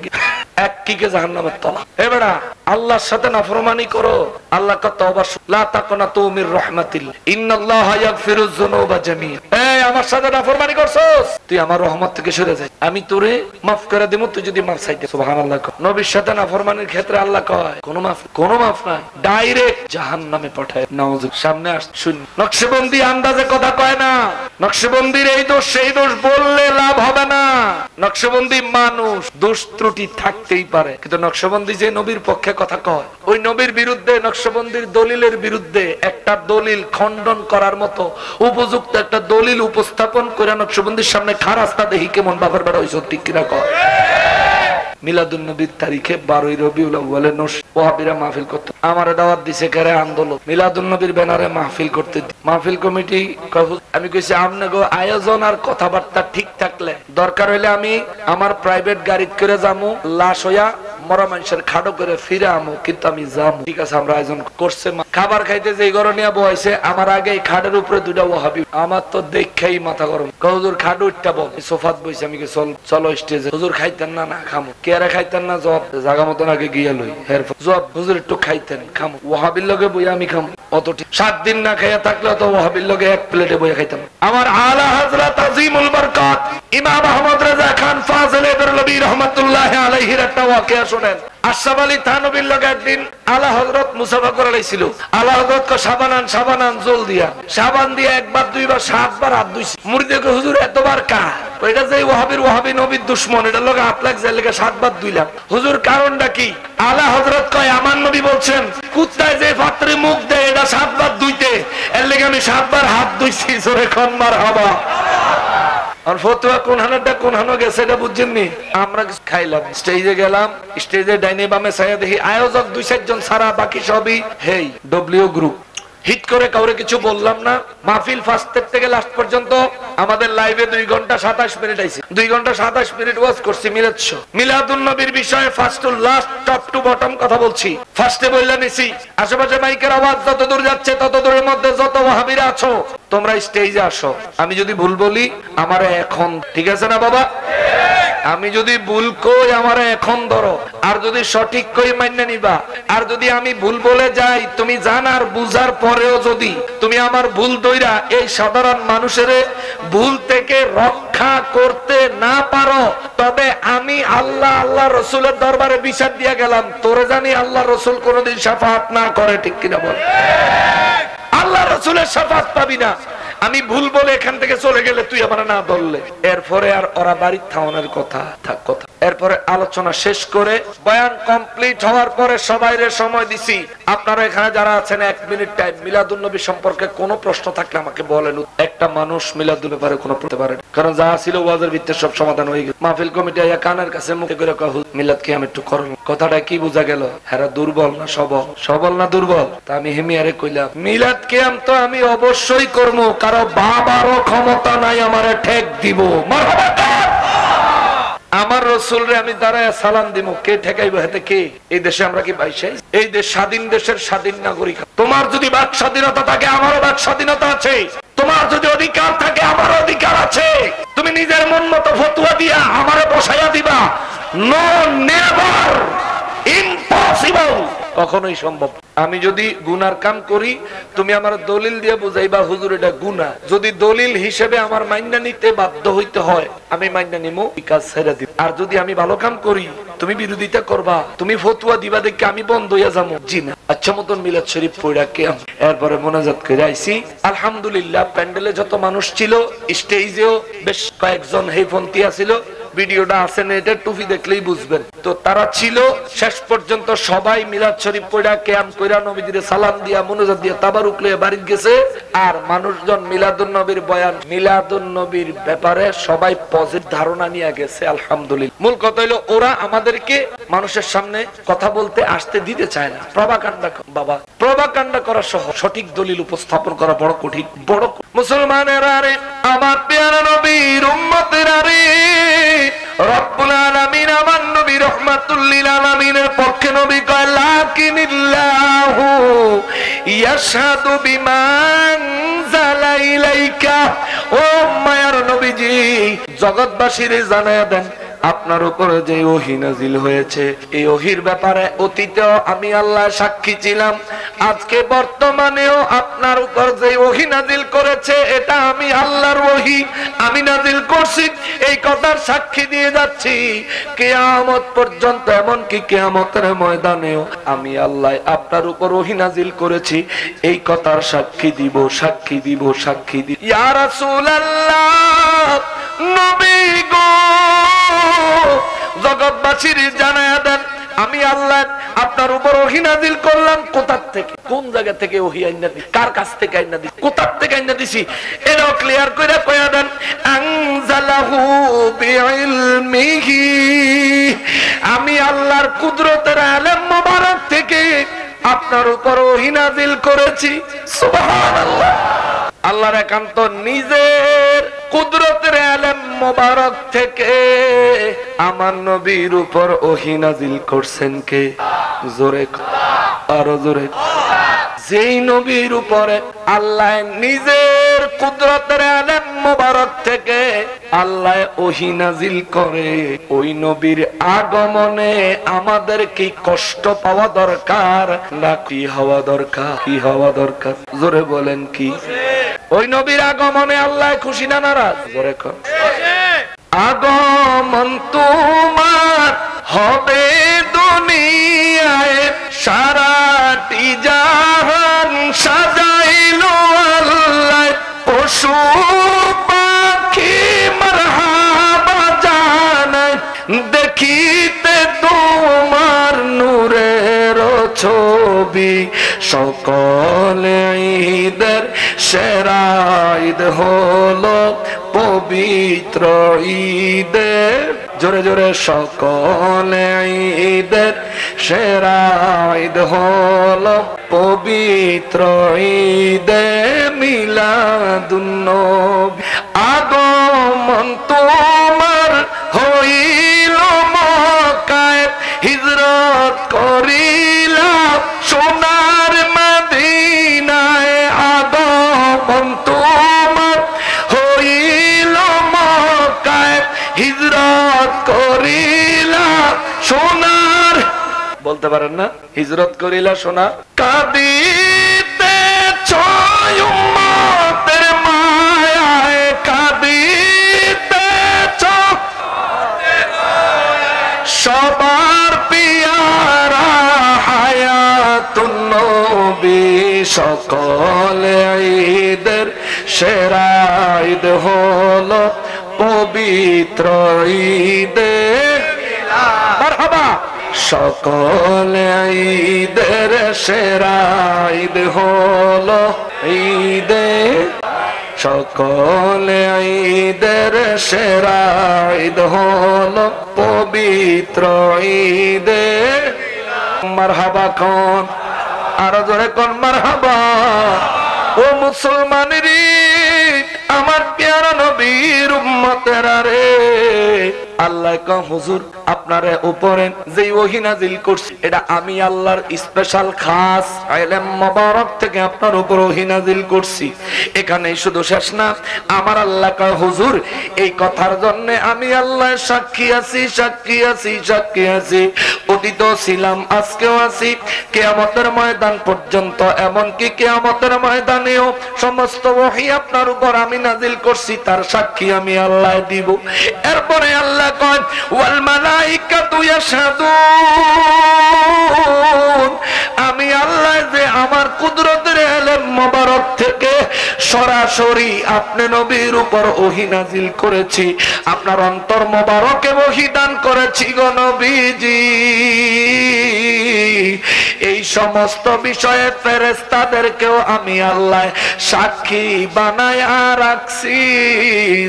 এক কিকে জাহান্নামের তলা। এবারে আল্লাহর সাথে নাফরমানি করো, আল্লাহ কা তওবা লা তাকনাতু মির রাহমাতিল্লাহ ইন্নাল্লাহা ইয়াগফিরুয যুনুবা জামিআ। এই আমার সাথে নাফরমানি করছস, তুই আমার রহমত থেকে সরে যা, আমি তোরে মাফ করে দেব, তুই যদি মাফ চাইতে। সুবহানাল্লাহ। নবীর সাথে নাফরমানির ক্ষেত্রে আল্লাহ কয় কোনো মাফ নাই, ডাইরেক্ট জাহান্নামে পাঠায়। নাউযু সামনে আস শুন। নকশবন্দি আন্দাজে কথা কয় না, নকশবন্দির এই দোষ সেই দোষ বললে লাভ হবে না। নকশবন্দি মানুষ, দোষ ত্রুটি থাকতেই পারে, কিন্তু নকশবন্দি যে নবীর পক্ষে কথা কয়, ওই নবীর বিরুদ্ধে নকশবন্দির দলিলের বিরুদ্ধে একটা দলিল খণ্ডন করার মতো উপযুক্ত একটা দলিল উপস্থাপন করে নকশবন্দির সামনে খারাস্তা দেখি কেমন বাবার বেড়া হইছে, ঠিক কিনা কয়? মিলাদুন নবীর তারিখে 12 রবিউল আউয়ালে ওয়াহাবিরা মাহফিল করতে, আমারে দাওয়াত দিছে কারে আন্দোলন মিলাদুন নবীর ব্যানারে মাহফিল করতে। মাহফিল কমিটি আমি কইছি আপনাকে আয়োজন আর কথাবার্তা ঠিক থাকলে দরকার হইলে আমি আমার প্রাইভেট গাড়ি করে যামু, লাশ হইয়া মরা মানুষের খাড়ো করে ফিরে আমু, কিন্তু আমি যাবো। ঠিক আছে, আমরা আয়োজন করছে। খাবার খাইতে যে ঘরে নিয়ে বসে আমার আগে এই খাটের উপরে দুইটা ওয়াহাবি, আমার তো দেখেই মাথা গরম। হুজুর খাট উঠটা বল, সোফাত বইছে। আমি চলো স্টেজে। হুজুর খাইতেন না? না খামো। কেয়ারে খাইতেন না? জব জাগা মতন আগে গিয়া লই। জব হুজুর একটু খাইতেন, খামো। ওয়াহাবির লগে বইয়া আমি খামো, অত ঠিক 7 দিন না খাইয়া থাকলে তো ওয়াহাবির লগে এক প্লেটে বইয়া খাইতাম। আমার আলা হযরত আজিমুল বরকত ইমাম আহমদ রেজা খান ফাজিলে বেরলভী রাহমাতুল্লাহ আলাইহির একটা ওয়াকিয়া শুনেন। আশরাফ আলী থানবীর লগে একদিন আলা হযরত মুসাফা করে লাইছিল। আলা হযরত কো সাবানান জল দিয়া, সাবান দিয়া একবার দুইবার 7 বার হাত ধুইছে। মুরিদে কো হুজুর এতবার কা? ওইটা যে ওয়াহাবি নবীর দুশমন, এটা লগে হাত লাগছে, লাগা 7 বার ধুইলাম। হুজুর কারণটা কি? আলা হযরত কয় আমার নবী বলছেন কুত্তায় যে পাত্রে মুখ দেয় এটা 7 বার ধুইতে, এর লাগি আমি 7 বার হাত ধুইছি। জোরে কোন মারহাবা। আর ফতোয়া কোন হানাটা কোন হানো গেছে এটা বুঝছেননি? আমরা খাইলাম, স্টেজে গেলাম, স্টেজে ডাইনে বামে ছায়া দেখি আয়োজক 2-4 জন ছাড়া বাকি সবই হেই ডব্লিউ গ্রুপ। হিট করে কাউরে কিছু বললাম না। মাহফিল ফার্স্ট থেকে লাস্ট পর্যন্ত আমাদের লাইভে 2 ঘন্টা 27 মিনিট আইছে। 2 ঘন্টা 27 মিনিট ওয়াজ করছি মিলাদ শো। মিলাদুন নবীর বিষয়ে first to last, top to bottom কথা বলছি। ফার্স্টে বললা নিছি আশেপাশে মাইকের আওয়াজ যত দূর যাচ্ছে তত দূরের মধ্যে যত ওয়াহাবিরা আছো তোমরা স্টেজে আসো। আমি যদি ভুল বলি আমারে এখন, ঠিক আছে না বাবা? আমি যদি ভুল কই আমারে এখন ধরো, আর যদি সঠিক কই মান্য নিবা। আর যদি আমি ভুল বলে যাই, তুমি জানার বুঝার পরেও যদি তুমি আমার ভুল ধইরা এই সাধারণ মানুষের ভুল থেকে রক্ষা করতে না পারো, তবে আমি আল্লাহ রসুলের দরবারে বিচার দিয়া গেলাম, তোরে জানি আল্লাহ রসুল কোনদিন শাফাআত না করে। ঠিক কিনা বল? আল্লাহ রসুলের শাফাআত পাবি না। আমি ভুল বলে এখান থেকে চলে গেলে তুই আমার না ধরলে, এরপরে আর ওরা বাড়ির থাউনের কথা থাক কথা। এরপরে আলোচনা শেষ করে বয়ান কমপ্লিট হওয়ার পরে সবাইরে সময় দিছি। আপনারা এখানে যারা আছেন 1 মিনিট টাইম। মিলাদুন নবী সম্পর্কে কোনো প্রশ্ন থাকলে আমাকে বলেন। একটা মানুষ মিলাদুল ব্যাপারে কোনো করতে পারে, কারণ যা ছিল ওয়াজের ভিতরে সব সমাধান হয়ে গেছে। মাহফিল কমিটি আয়া কানের কাছে মুখে করে কহ মিলাদ কি আমি একটু করলাম। কথাটা কি বোঝা গেল? হেরা দুর্বল না সবল? সবল না দুর্বল? তা আমি হেমিয়ারে কইলাম মিলাদ কিয়াম তো আমি অবশ্যই করবো, কারো বাবারও ক্ষমতা নাই আমারে ঠেক দিব। মারহাবা। আমার রসুলরে আমি দাঁড়ায় সালাম দিব, কে ঠেকাইব? হাতে কে? এই দেশে আমরা কি বাইশাই? এই দেশ স্বাধীন দেশের স্বাধীন নাগরিক। তোমার যদি বাক স্বাধীনতা থাকে আমারও বাক স্বাধীনতা আছে। তোমার যদি অধিকার থাকে আমারও অধিকার আছে। তুমি নিজের মন মতো ফতোয়া দিয়া আমারে বসাইয়া দিবা, নো নেভার, ইম্পসিবল, কখনোই সম্ভব। আমি যদি গুনার কাম করি তুমি আমার দলিল দিয়ে বুঝাইবা হুজুর এটা গুনাহ। যদি দলিল হিসেবে আমার মাইনা নিতে বাধ্য হইতে হয় আমি মাইনা নিমু, কাজ ছেড়ে দিব। আর যদি আমি ভালো কাম করি তুমি বিরোধিতা করবা, তুমি ফতোয়া দিবা দেখে আমি বন্ধ হইয়া যাবো। জি না। আচ্ছা মতন মিলাদ শরীফ পড়া কে এরপরে মোনাজাত করে আইছি। আলহামদুলিল্লাহ প্যান্ডেলে যত মানুষ ছিল, স্টেজেও বেশ কয়েকজন হেফন্তি ছিল। ভিডিওটা আছে না, এটা টুপি দেখলেই বুঝবেন। তো তারা ছিল। শেষ পর্যন্ত সবাই মিলাদ শরীফ পড়া কিয়াম কইরা নবীজিরে সালাম দিয়া মুনাজাত দিয়া তাবারুক লয়ে বাড়ি গেছে। আর মানুষজন মিলাদুন নবীর বয়ান, মিলাদুন নবীর ব্যাপারে সবাই পজিটিভ ধারণা নিয়ে গেছে। আলহামদুলিল্লাহ। মূল কথা হলো ওরা আমাদেরকে মানুষের সামনে কথা বলতে আসতে দিতে চায় না। প্রভাকাণ্ডা বাবা, প্রভাকাণ্ডা করা সহ সঠিক দলিল উপস্থাপন করা বড় কঠিন। বড় মুসলমানেরা রে, আমার পেয়ারা নবীর উম্মতেরা রে, রব্বুল আলামিন আমার নবী রাহমাতুল লিল আলামিনের পক্ষে নবী কয় লাকিনিল্লাহু ইয়াশহাদু বিমা আনজালা ইলাইকা। ও মায়ার নবীজি, জগৎবাসীরে জানায়া দেন আপনার উপরে যে ওহী নাজিল হয়েছে এই ওহীর ব্যাপারে অতীতেও আমি আল্লাহ সাক্ষী ছিলাম, আজকে বর্তমানেও আপনার উপর যে ওহী নাজিল করেছে এটা আমি আল্লাহর ওহী, আমি নাজিল করছি এই কথার সাক্ষী দিয়ে যাচ্ছি কিয়ামত পর্যন্ত। এমনকি কিয়ামতের ময়দানেও আমি আল্লাহ আপনার উপর ওহী নাজিল করেছি এই কথার সাক্ষী দিব, সাক্ষী দিব, সাক্ষী দিব। ইয়া রাসূলুল্লাহ, নবী গো, জগৎবাসীর জানায়া দেন আমি আল্লাহ আপনার উপর ওহী নাজিল করলাম। কোথা থেকে, কোন জায়গা থেকে ওহী আইনা দিছি, কার কাছ থেকে আইনা দিছি, কোথা থেকে আইনা দিছি এটাও ক্লিয়ার করে কইয়া দেন। আনজালাহু বিইলমিহি, আমি আল্লাহর কুদরতের ইলম মোবারক থেকে আপনার উপর ওহী নাযিল করেছি। সুবহানাল্লাহ। আল্লাহর একান্ত নিজের কুদরতের ইলম মোবারক থেকে আমার নবীর উপর ওহী নাযিল করছেন কে? জোরে আরো জোরে। যেই নবীর উপরে আল্লাহ নিজের কুদরতের ইলম মোবারক থেকে আল্লাহ ওহী নাযিল করে, ওই নবীর আগমনে আমাদের কি কষ্ট পাওয়া দরকার না কি হওয়া দরকার? কি হওয়া দরকার? জোরে বলেন কি? ওই নবীর আগমনে আল্লাহ খুশি না নারাজ? জোরে কর। আগমন তোমার হবে দুনিয়ায়, সারাটি জাহান সাজাইলো আল্লাহ, পশু পাখি মারহাবা জানায়, দেখিতে তোমার নূরের ছবি, সকলে ঈদের সেরা ঈদ হলো পবিত্র ঈদে। জোরে জোরে। সকলে ঈদের সেরা ঈদ হলো পবিত্র ঈদে মিলাদুন নবী। আগমন তোমার হইল মক্কায়, হিজরত করিলা সোনার মদিনায়। আগমন তোমার হইল মক্কায়, হিজরত করিলা সোনার, বলতে পারেন না? হিজরত করিলা সোনার। কাঁদিতেছ উম্মতের মায়ায়, কাঁদিতেছ সবার পিয়ারা হায়াতুন নবী। সকলে ঈদের সেরা ঈদ হলো পবিত্র ঈদে মারহাবা। সকলে ঈদের সেরা ঈদ হলো ঈদে, সকলে ঈদের সেরা ঈদ হলো পবিত্র ঈদে মারহাবা। কোন আরো জোরে কোন মারহাবা। ও মুসলমানের আমার প্যারা নবীর উম্মতেরা রে, আল্লাহ কয় হুজুর আপনারে উপরে যে ওহী নাযিল করছি এটা আমি আল্লাহর স্পেশাল খাস ইলম মোবারক থেকে আপনার উপর ওহী নাযিল করছি। এখানেই শুধু শেষ না, আমার আল্লাহ কয় হুজুর এই কথার জন্য আমি আল্লাহ সাক্ষী আছি, সাক্ষী আছি, সাক্ষী আছি। অতীত ছিলাম, আজকেও আছি, কিয়ামতের ময়দান পর্যন্ত, এমনকি কিয়ামতের ময়দানেও সমস্ত ওহী আপনার উপর আমি নাযিল করছি তার সাক্ষী আমি আল্লাহ দিব। এরপরে আল্লাহ কয় ওয়াল মালাইকাতু ইয়াশহাদুন, আমি আল্লাহ যে আমার কুদরতের ইলম মোবারক থেকে সরাসরি আপনি নবীর উপর ওহী নাযিল করেছি, আপনার অন্তর মোবারকে ওহী দান করেছি গো নবীজি। এই সমস্ত বিষয়ে ফেরেশতাদেরকেও আমি আল্লাহ সাক্ষী বানায়া রাখছি।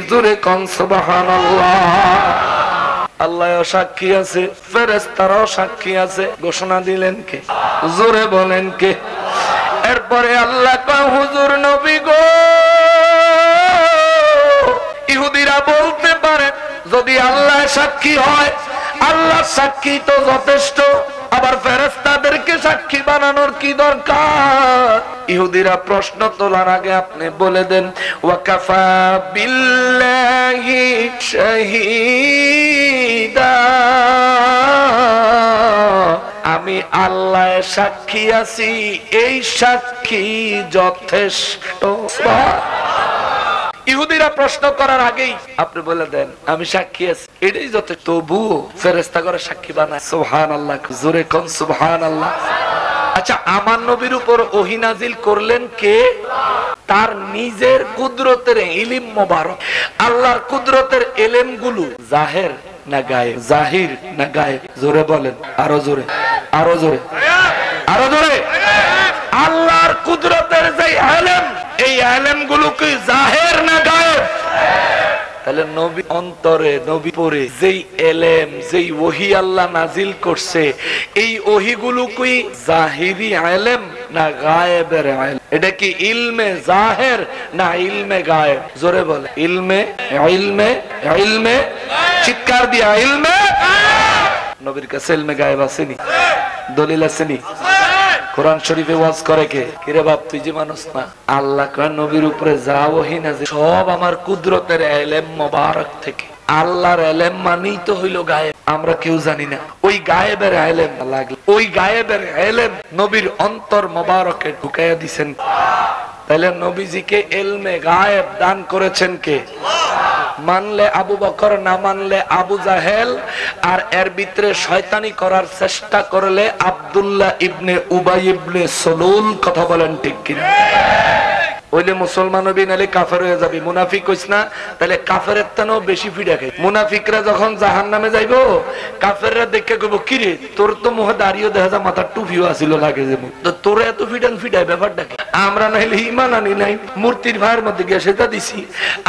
জোরে কোন সুবহানাল্লাহ। আল্লাহ সাক্ষী আছে, ফেরেশতারাও সাক্ষী আছে। ঘোষণা দিলেন কে? জোরে বলেন কে? এরপরে আল্লাহ কয় হুজুর নবী গো, ইহুদিরা বলতে পারে যদি আল্লাহ সাক্ষী হয়, আল্লাহ সাক্ষী তো যথেষ্ট, আবার ফেরেশতাদেরকে সাক্ষী বানানোর কি দরকার? ইহুদিরা প্রশ্ন তোলার আগে আপনি বলে দেন ওয়াকাফা বিল্লাহি শাহীদা, আমি আল্লাহ সাক্ষী আছি, এই সাক্ষী যথেষ্ট। ইহুদিরা প্রশ্ন করার আগেই আপনি বলে দেন আমি সাক্ষী আছি, এটাই যথেষ্ট। তবুও ফেরেশতা করে সাক্ষী বানায়। সুবহানাল্লাহ। জোরে কোন সুবহানাল্লাহ। আচ্ছা, আমার নবীর উপর ওহী নাযিল করলেন কে? তার নিজের কুদরতের ইলম মোবারক। আল্লাহর কুদরতের ইলম গুলো জাহির না গায়েব? জাহির না গায়েব? জোরে বলেন, আরো জোরে, আরো জোরে, আরো জোরে। আল্লাহর কুদরতের যে ইলম, এই ইলম গুলো কি জাহির না গায়েব? তাহলে নবী অন্তরে নবী পড়ে যেই এলেম যেই ওহী আল্লাহ নাজিল করছে, এই ওহীগুলো কি জাহিরি ইলম না গায়েবের ইলম? এটা কি ইলমে জাহির না ইলমে গায়েব? জোরে বলে ইলমে ইলমে ইলমে, চিৎকার দিয়া ইলমে। নবীর কাছে ইলমে গায়েব আসেনি? দলিল আসেনি? কোরআন শরীফে ওয়াজ করে কে? কিরে বাপ তুই যে মানুষ না, আল্লাহ কয় নবীর উপরে যা ওহী নাযিল সব আমার কুদরতের ইলম মোবারক থেকে। আল্লাহর ইলম মানেই তো হইলো গায়েব, আমরা কেউ জানি না। ওই গায়েবের ইলম লাগলে ওই গায়েবের ইলম নবীর অন্তর মোবারকে ঢুকাইয়া দিবেন। তাহলে নবীজিকে ইলমে গায়েব দান করেছেন কে? মানলে আবু বকর, না মানলে আবু জাহেল, আর এর ভিতরে শয়তানি করার চেষ্টা করলে আব্দুল্লাহ ইবনে উবাই ইবনে সালুল। কথা বলেন ঠিক কিনা? ওইলে মুসলমান হবি নালে কাফের হয়ে যাবি। মুনাফিক কইস না, তাহলে কাফেরের তেনও বেশি ফিডা খাই। মুনাফিকরা যখন জাহান্নামে যাইবো, কাফেররা দেখে কইব কিরে তোর তো মুখে দাড়িও দেখা যায়, মাথার টুপিও আছিল লাগে যে, তো তোর এত ফিডাই ব্যাপারটা কি? আমরা নাইলে ঈমান আনি নাই, মূর্তির ভাইয়ের মধ্যে গিয়ে সেটা দিছি।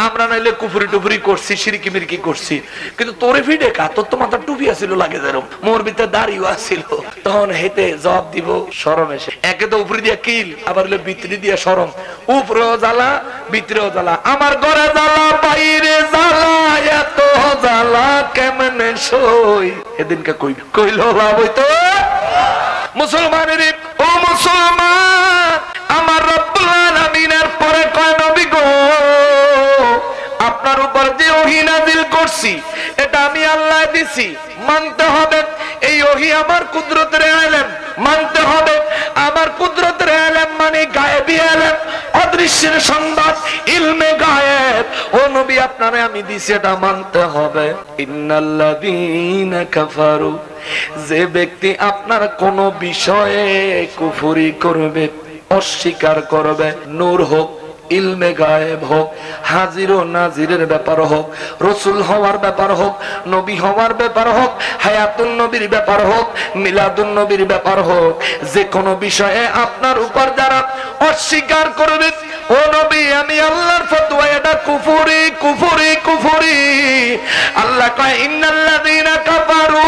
আমরা নাইলে কুফরি টুফরি করছি, শিরকি মিরকি করছি, কিন্তু তোরে ফিডে কা? তোর তো মাথার টুপি আছিল লাগে যেরকম, মোর ভিতরে দাড়িও আছিল। তখন হেতে জবাব দিব শরম এসে। একে তো উপরে দিয়া কিল, আবার হলো ভিতরে দিয়া শরম। উপরেও জ্বালা ভিতরেও জ্বালা, আমার ঘরে জ্বালা বাইরে জ্বালা, এত জ্বালা কেমনে সই? এদিনকে কইল লাভ হইতো। মুসলমানের ও মুসলমান, আমার রব্বুল আলামিনের পরে কয় নবী গো, আপনার উপর যে ওহী নাজিল করছি এটা আমি আল্লাহ দিছি, মানতে হবে। এই ওহী আমার কুদরতের ইলম, মানতে হবে। আমার কুদরতের ইলম মানে গায়েবী ইলম, অদৃশ্যের সংবাদ, ইলমে গায়েব। ও নবী আপনারে আমি দিছি, এটা মানতে হবে। ইন্নাল্লাযীনা কাফারু, যে ব্যক্তি আপনার কোন বিষয়ে কুফরি করবে, অস্বীকার করবে, নূর হোক, ইলমে গায়েব হোক, হাজির ও নাজিরের ব্যাপার হোক, রসুল হওয়ার ব্যাপার হোক, নবী হওয়ার ব্যাপার হোক, হায়াতুন নবীর ব্যাপার হোক, মিলাদুন নবীর ব্যাপার হোক, যে কোনো বিষয়ে আপনার উপর যারা অস্বীকার করবে, ও নবী আমি আল্লাহর ফতোয়া এটা কুফরি কুফরি কুফরি। আল্লাহ কয় ইন্নাল্লাযীনা কাফারু,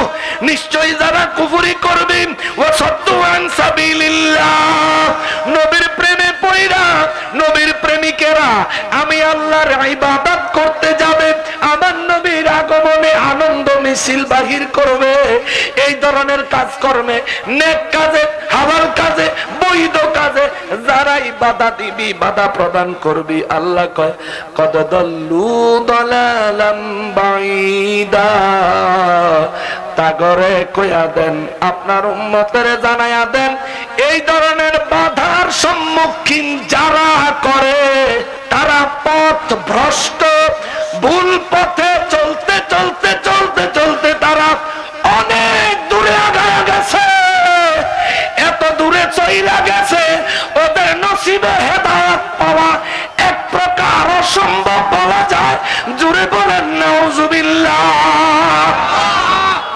নিশ্চয়ই যারা কুফরি করবে, ওয়া সাদ্দু আন সাবিলিল্লাহ, নবীর প্রেমে পড়া নবীর প্রেমিকেরা আমি আল্লাহর ইবাদত করতে যাবে, আমার নবীর আগমনে আনন্দ মিছিল বাহির করবে, এই ধরনের কাজ কর্মে, নেক কাজে, হালাল কাজে, বৈধ কাজে যারা বাধা দিবি, বাধা প্রদান করবি, আল্লাহ কয় কদ দল্লু দালালাম বাঈদা, তাগরে কইয়া দেন, আপনার উম্মতের জানায়া দেন, এই ধরনের বাধার সম্মুখীন যারা করে তারা পথ ভ্রষ্ট, ভুল পথে চলতে চলতে চলতে চলতে তারা অনেক দূরে আগায়া গেছে। এত দূরে চইলা গেছে, ওদের নসিবে হেদায়েত পাওয়া এক প্রকার অসম্ভব বলা যায়। জুড়ে বলেন নাউজুবিল্লাহ।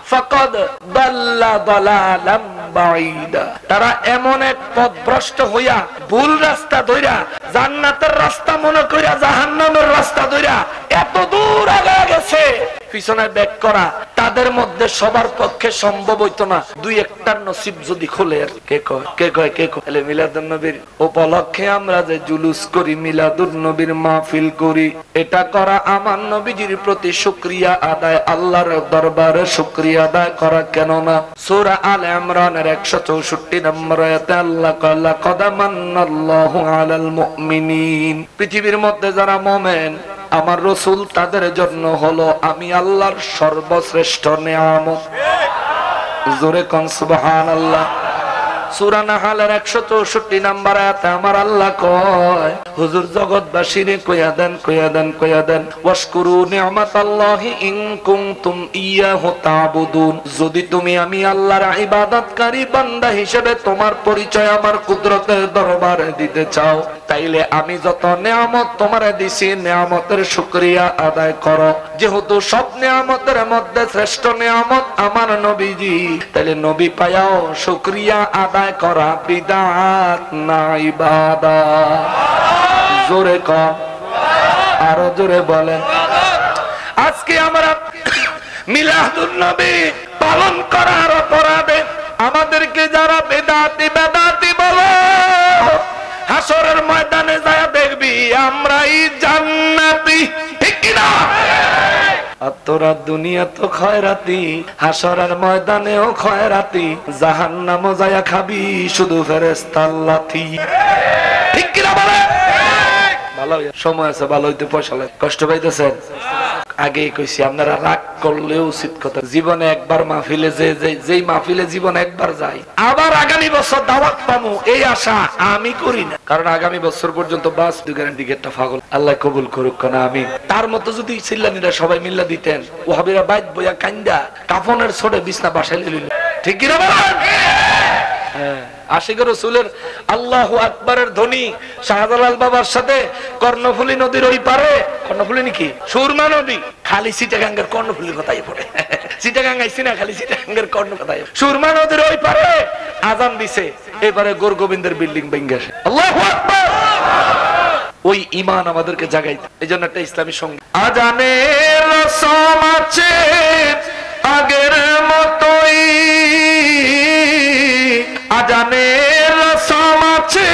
ফাকাদ দাল্লা দালালাম বাঈদা, তারা এমন এক পথভ্রষ্ট হইয়া, ভুল রাস্তা ধইরা, জান্নাতের রাস্তা মনে কইরা জাহান্নামের রাস্তা ধইরা এত দূর আগায় গেছে, পিছনে ব্যাক করা তাদের মধ্যে সবার পক্ষে সম্ভব হইতো না। দুই একটার নসিব যদি খোলে, কে কয় কে কয় কে কয়। মিলাদুন নবীর উপলক্ষে আমরা যে জুলুস করি, মিলাদুন নবীর মাহফিল করি, এটা করা আমার নবীজির প্রতি শুকরিয়া আদায়, আল্লাহর দরবারে শুকরিয়া আদায় করা। কেন না? সূরা আলে ইমরানের 164 নম্বর আয়াতে আল্লাহ কয় লাকাদ মান্নাল্লাহু আলাল মুমিনিন, পৃথিবীর মধ্যে যারা মুমিন আমার রাসূল তাদের জন্য হলো আমি আল্লাহর সর্বশ্রেষ্ঠ নিয়ামত। জোরে কোন সুবহানাল্লাহ। সূরা নাহলের 164 নম্বর আয়াতে আমার আল্লাহ কয় হুজুর জগৎবাসীরে কইয়া দেন কইয়া দেন কইয়া দেন, ওয়াশকুরু নি'মাতাল্লাহি ইন কুনতুম ইয়াহু তা'বুদুন, যদি তুমি আমি আল্লাহর ইবাদতকারী বান্দা হিসেবে তোমার পরিচয় আমার কুদরতের দরবারে দিতে চাও, তাইলে আমি যত নিয়ামত তোমারে দিছি নিয়ামতের শুকরিয়া আদায় করো। যেহেতু সব নিয়ামতের মধ্যে শ্রেষ্ঠ নিয়ামত আমার নবীজি, তাইলে নবী পায়াও শুকরিয়া আদায় করা বিদআত না ইবাদত। জোরে কর, আরো জোরে বলেন। আজকে আমরা মিলাদুন নবী পালন করার অপরাধে আমাদেরকে যারা বেদাতি বেদাতি বলে, হাসরের ময়দানে যায় দেখবি আমরাই জান্নাতি, ঠিক কি না? আর তোরা দুনিয়া তো খয়রাতি, হাসরের ময়দানেও খয়রাতি, জাহান্নামও যায়া খাবি শুধু ফেরেশতার লাথি, ঠিক কি না বলে? ভালো সময় আছে, ভালো হইতে পয়সা লাগে, কষ্ট পাইতেছেন? আগে কইছি আপনারা রাগ করলে উচিত কথা, জীবনে একবার মাহফিলে যেই মাহফিলে জীবনে একবার যাই, আবার আগামী বছর দাওয়াত পাবো এই আশা আমি করি না, কারণ আগামী বছর পর্যন্ত বাস দু গ্যারান্টি গেটটা ফাগল, আল্লাহ কবুল করুক না আমি। তার মতো যদি চিল্লানিরা সবাই মিল্লা দিতেন, ওহাবিরা বাইত বইয়া কান্দা কাফনের ছোটে বিছনা বাসায় লিল, ঠিক কি না বলেন? আশিক রাসূলের আল্লাহু আকবারের ধ্বনি শাহজালাল বাবার সাথে কর্ণফুলী নদীর ওই পারে, কর্ণফুলী নাকি সুরমা নদী, খালি চিটাগাঙ্গের কর্ণফুলীর কথাই পড়ে, চিটাগাঙ্গ আইছি না, খালি চিটাগাঙ্গের কর্ণ কথাই, সুরমা নদীর ওই পারে আজান দিছে, এবারে গোরগোবিন্দের বিল্ডিং ভেঙে আসে, আল্লাহু আকবার। ওই ঈমান আমাদেরকে জাগাইতে, এইজন্য একটা ইসলামী সঙ্গীত, আজানের রসম আছে আগের মতোই, আজানের রসম আছে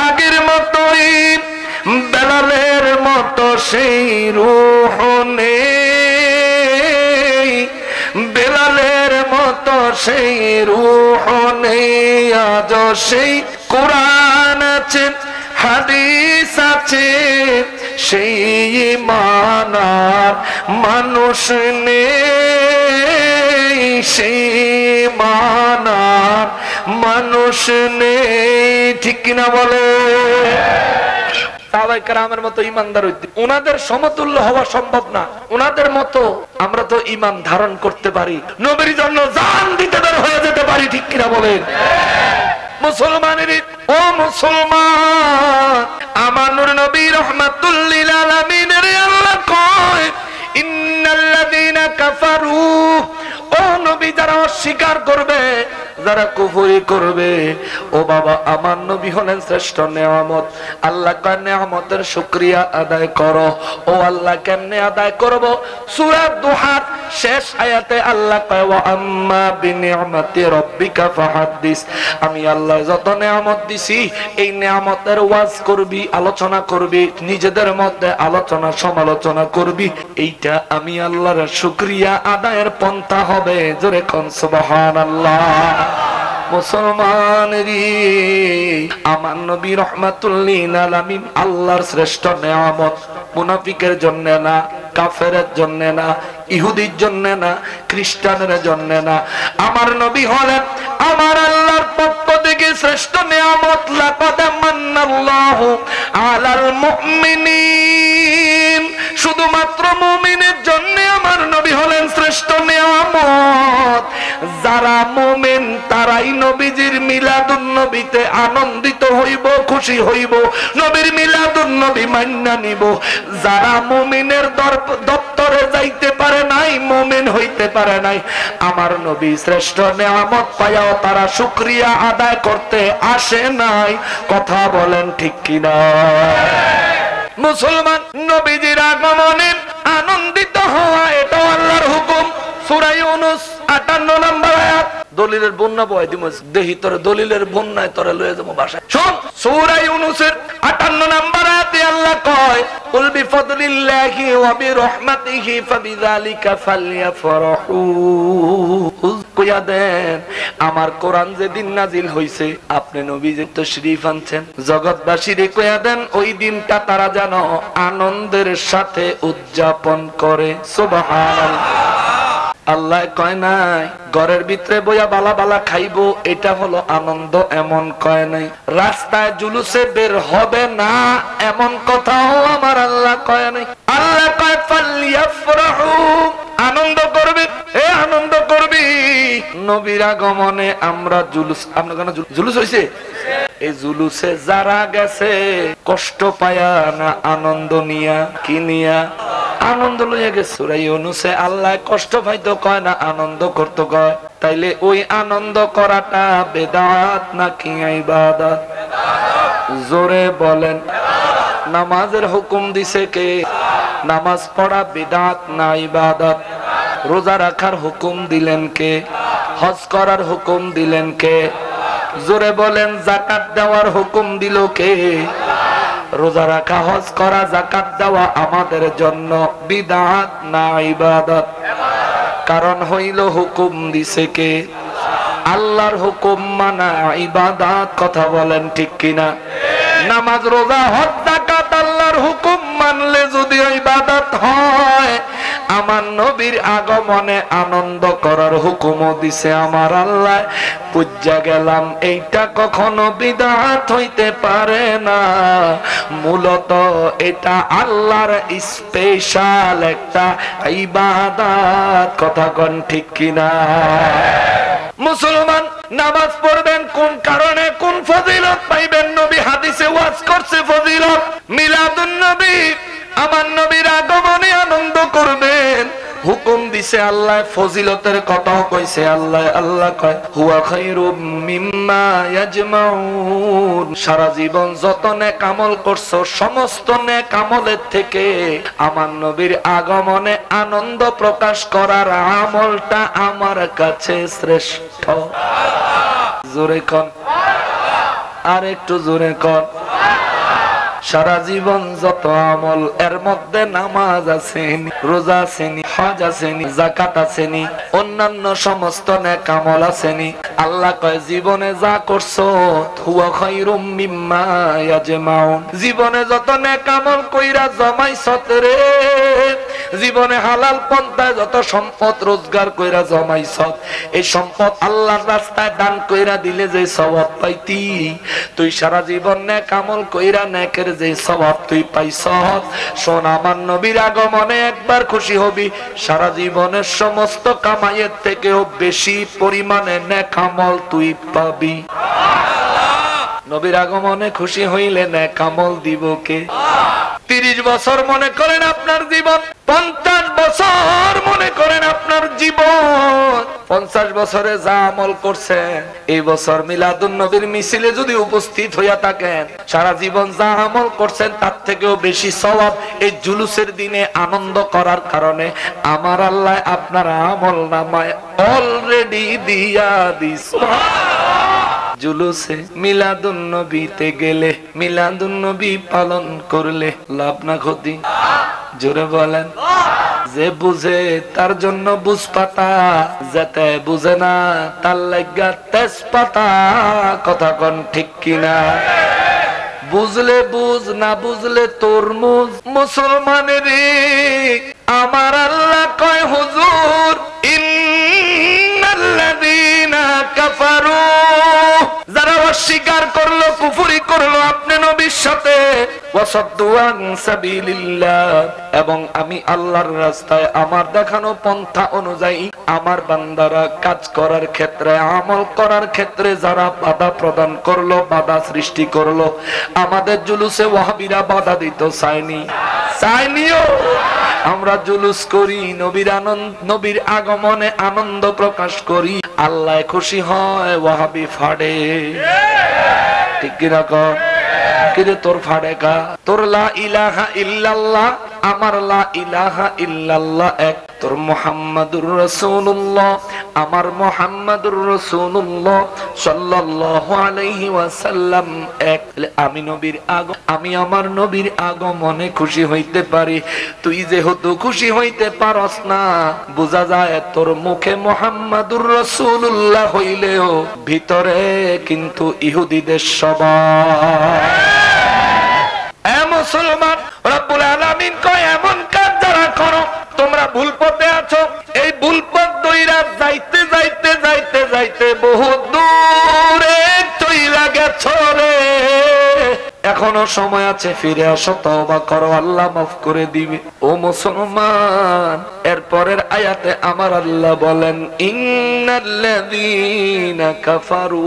আগের মতোই, বেলালের মতো সেই রূহ নেই, বেলালের মতো সেই রূহ নেই, আজ সেই কোরআন আছে হাদিস আছে, সেই ঈমান আর মানুষ নেই, সেই ঈমান আর মানুষ নেই, ঠিক কিনা বলে? সাহাবায়ে কেরামের মতো ঈমানদার হইতে ওনাদের সমতুল্য হওয়া সম্ভব না, ওনাদের মতো আমরা তো ঈমান ধারণ করতে পারি, নবীর জন্য জান দিতে বের হয়ে যেতে পারি, ঠিক কিনা বলেন? মুসলমানের ও মুসলমান, আমার নূর নবী রাহমাতুল লিল আলামিনের আল্লাহ কয় ইন্নাল্লাযীনা কাফারু, ও নবী যারা অস্বীকার করবে, যারা কুফরি করবে, ও বাবা আমার নবী হলেন শ্রেষ্ঠ নেয়ামত, আল্লাহ কয় নেয়ামতের শুকরিয়া আদায় করো, ও আল্লাহ কেমনে আদায় করব? সূরা দুহার শেষ আয়াতে আল্লাহ কয় ওয়া আম্মা বিনিআমাতি রাব্বিকা ফাহাদ্দিস, আমি আল্লাহ যত নেয়ামত দিছি এই নেয়ামতের ওয়াজ করবি, আলোচনা করবি, নিজেদের মধ্যে আলোচনা সমালোচনা করবি, এইটা আমি আল্লাহর শুকরিয়া আদায়ের পন্থা হবে, জোরে কোন সুবহানাল্লাহ। মুসলমানেরই আমার নবী রাহমাতুল লিল আলামিন আল্লাহর শ্রেষ্ঠ নেয়ামত, মুনাফিকের জন্য না, কাফেরের জন্য না, ইহুদির জন্য না, খ্রিস্টানের জন্য না, আমার নবী হলেন আমার আল্লাহর পক্ষ থেকে শ্রেষ্ঠ নেয়ামত। লাকাদ মান্নাল্লাহু আলাল মুমিনিন, শুধুমাত্র মুমিনের জন্য আমার নবী হলেন শ্রেষ্ঠ নেয়ামত। যারা মুমিন তারাই নবীজির মিলাদুন নবীতে আনন্দিত হইব, খুশি হইব, নবীর মিলাদুন নবী মান্না নিব। যারা মুমিনের দপ্তরে যাইতে পারে নাই, মুমিন হইতে পারে নাই, আমার নবী শ্রেষ্ঠ নেয়ামত পায়াও তারা শুকরিয়া আদায় করতে আসে নাই, কথা বলেন ঠিক কিনা? মুসলমান নবীজির আগমনে আনন্দিত হওয়া এটা আল্লাহর হুকুম। সূরা ইউনূস ৫৮ নম্বর আয়াত। দলিলের বন্যা বয় দিমস দেহি তোরে দলিলের বন্যায় তোরে লয়ে যাবো বাসায়। শুন, সূরা ইউনূসের ৫৮ নম্বর আয়াতে আল্লাহ কয় কুল বিফাদলিল্লাহি ওয়া বিরহমাতিহি ফাবিযালিকা ফালইফরাহু। কইয়া দেন আমার কোরআন যেদিন নাজিল হইছে, আপনি নবী যে তাশরীফ আনছেন, জগৎবাসীরে কইয়া দেন ওই দিনটা তারা যেন আনন্দের সাথে উদযাপন করে। সুবহানাল্লাহ। আল্লাহ কয় নাই ঘরের ভিতরে বইয়া বালা বালা খাইবো এটা হলো আনন্দ, এমন কয় নাই। রাস্তায় জুলুসে বের হবে না এমন কথাও আমার আল্লাহ কয় নাই। আল্লাহ কয় ফালইফরাহু, আনন্দ করবে, এ আনন্দ করবি। নবীর আগমনে আমরা জুলুস, আপনার কেন জুলুস হইছে? এই জুলুসে যারা গেছে কষ্ট পায়া না আনন্দ নিয়া, কি নিয়া? আনন্দ লইয়া গেছে। সূরা ইউনূসে আল্লাহ কষ্ট পাইতো কয় না আনন্দ করতে কয়। তাইলে ওই আনন্দ করাটা বেদাত নাকি ইবাদত? জোরে বলেন। নামাজের হুকুম দিছে কে? নামাজ পড়া বিদআত না ইবাদত? রোজা রাখার হুকুম দিলেন কে? হজ করার হুকুম দিলেন কে? জোরে বলেন, যাকাত দেওয়ার হুকুম দিল কে? রোজা রাখা, হজ করা, যাকাত দেওয়া আমাদের জন্য বিদআত না ইবাদত? কারণ হইল হুকুম দিছে কে? আল্লাহর হুকুম মানা ইবাদত। কথা বলেন ঠিক কিনা? নামাজ, রোজা, হজ, যাকাত আল্লাহর হুকুম মানলে যদি ইবাদত হয়, আমার নবীর আগমনে আনন্দ করার হুকুমও দিছে আমার আল্লাহ। বুঝা গেলাম এইটা কখনো বিদআত হইতে পারে না। মূলত এটা আল্লাহর স্পেশাল একটা ইবাদত। কথা কোন ঠিক কিনা? মুসলমান নামাজ পড়বেন কোন কারণে, কোন ফজিলত পাইবেন? নবী হাদিসে ওয়াজ করছে ফজিলত। মিলাদুন নবী, আমার নবীর আগমনে আনন্দ করবেন হুকুম দিছে আল্লাহ। ফজিলতের কথাও কইছে আল্লাহ। আল্লাহ কয় হুয়া খায়রুম মিম্মা ইয়াজমাউন। সারা জীবন যত নেক আমল করছো, সমস্ত নেক আমলের থেকে আমার নবীর আগমনে আনন্দ প্রকাশ করার আমলটা আমার কাছে শ্রেষ্ঠ। জোরে কন, আর একটু জোরে কন। সারা জীবন যত আমল, এর মধ্যে নামাজ আছেনি, রোজা আছেনি, হজ আছেনি, যাকাত আছেনি, অন্যান্য সমস্ত নেক আমল আছেনি। আল্লাহ কয় জীবনে যা করছো হুয়া খায়রুম মিম্মা ইয়াজমাউন। জীবনে যত নেক আমল কইরা জমাইছত রে, জীবনে হালাল পন্থায় যত সম্পদ রোজগার কইরা জমাইছত, এই সম্পদ আল্লাহর রাস্তায় দান কইরা দিলে যে সওয়াব পাইতি, তুই সারা জীবন নেক আমল কইরা নেকের যে সওয়াব তুই পাইছ, শোন আমার নবীর আগমনে একবার খুশি হবি, সারা জীবনের সমস্ত কামাইয়ের থেকেও বেশি পরিমাণে নেক আমল তুই পাবি। নবীর আগমনে খুশি হইলে নেক আমল দিব কে? 30 বছর মনে করেন আপনার জীবন, 50 বছর মনে করেন আপনার জীবন, 50 বছরে যা আমল করছেন, এই বছর মিলাদুন নবীর মিছিলে যদি উপস্থিত হইয়া থাকেন, সারা জীবন যা আমল করছেন তার থেকেও বেশি সওয়াব এই জুলুসের দিনে আনন্দ করার কারণে আমার আল্লাহ আপনার আমল নামায় অলরেডি দিয়া দিস। জুলুসে মিলাদুন নবীতে গেলে, মিলাদুন নবী পালন করলে লাভ না ক্ষতি? জোরে বলেন। যে বুঝে তার জন্য বুঝ পাতা, যেতে বুঝে না তার লাগা তেজ পাতা। কথা কোন ঠিক কিনা? বুঝলে বুঝ, না বুঝলে তরমুজ। মুসলমানের আমার আল্লাহ কয় হুজুর ইন্নাল্লাযীনা কাফারু, যারা অস্বীকার করলো, কুফরি করলো আপনি নবীর সাথে, ওয়াসাদ্দু আন সাবিলিল্লাহ, এবং আমি আল্লাহর রাস্তায় আমার দেখানো পন্থা অনুযায়ী আমার বান্দারা কাজ করার ক্ষেত্রে, আমল করার ক্ষেত্রে যারা বাধা প্রদান করলো, বাধা সৃষ্টি করলো, আমাদের জুলুসে ওয়াহাবিরা বাধা দিতে চায়নি, চাইনিও। আমরা জুলুস করি, নবীর আনন্দ, নবীর আগমনে আনন্দ প্রকাশ করি, আল্লাহ খুশি হয়, ওয়াহাবি ফাড়ে। ঠিক কিনা কর? কিরে তোর ফাড়ে কা? তোর লা ইলাহা ইল্লাল্লাহ, আমার লা ইলাহা ইল্লাল্লাহ এক। তোর মুহাম্মাদুর রাসূলুল্লাহ, আমার মুহাম্মাদুর রাসূলুল্লাহ সাল্লাল্লাহু আলাইহি ওয়াসাল্লাম এক। আমি নবীর আমি আমার নবীর আগমনে খুশি হইতে পারি, তুই যেহেতু খুশি হইতে পারস না, বোঝা যায় তোর মুখে মুহাম্মাদুর রাসূলুল্লাহ হইলেও ভিতরে কিন্তু ইহুদিদের স্বভাব। এ মুসলমান, রব্বুল আলামিন কয় এমন কাজ যারা করো তোমরা ভুল পথে আছো, এই ভুল পথ দইরা যাইতে যাইতে যাইতে যাইতে বহু দূরে চইলা গেছো রে, এখনো সময় আছে, ফিরে আসো, তওবা করো, আল্লাহ মাফ করে দিবে। ও মুসলমান, এরপরের আয়াতে আমার আল্লাহ বলেন ইন্নাল্লাযীনা কাফারু।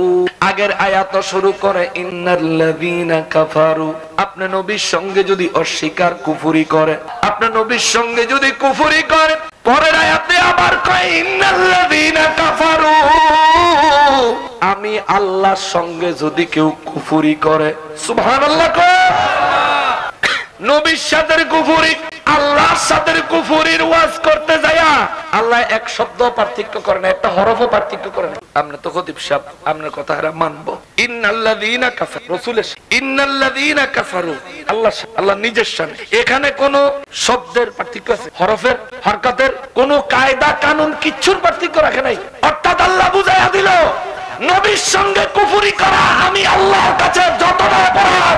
আগের আয়াত শুরু করে ইন্নাল্লাযীনা কাফারু। আপনি নবীর সঙ্গে যদি অস্বীকার, কুফরি করে, আপনি নবীর সঙ্গে যদি কুফরি করে, পরের আয়াতে আবার কয় ইন্নাল্লাযীনা কাফারু। আমি আল্লাহর সঙ্গে যদি কেউ কুফরি করে, সুবহানাল্লাহ কয়, নবীর সাথে কুফরি, আল্লাহর সাথে কুফরির ওয়াজ করতে যায়া আল্লাহ এক শব্দ পার্থক্য করে না, একটা হরফও পার্থক্য করে না। আমরা তো খতিব সাহেব আপনার কথা হারা মানবো। ইন্নাল্লাযীনা কাফারু রাসূলের ইন্নাল্লাযীনা কাফারু আল্লাহ নিজের শানে। এখানে কোন শব্দের পার্থক্য আছে, হরফের হরকতের কোন কায়দা কানুন কিচ্ছুর পার্থক্য রাখে নাই। অর্থাৎ আল্লাহ বুঝাইয়া দিল নবীর সঙ্গে কুফরি করা আমি আল্লাহর কাছে যতটা অপরাধ,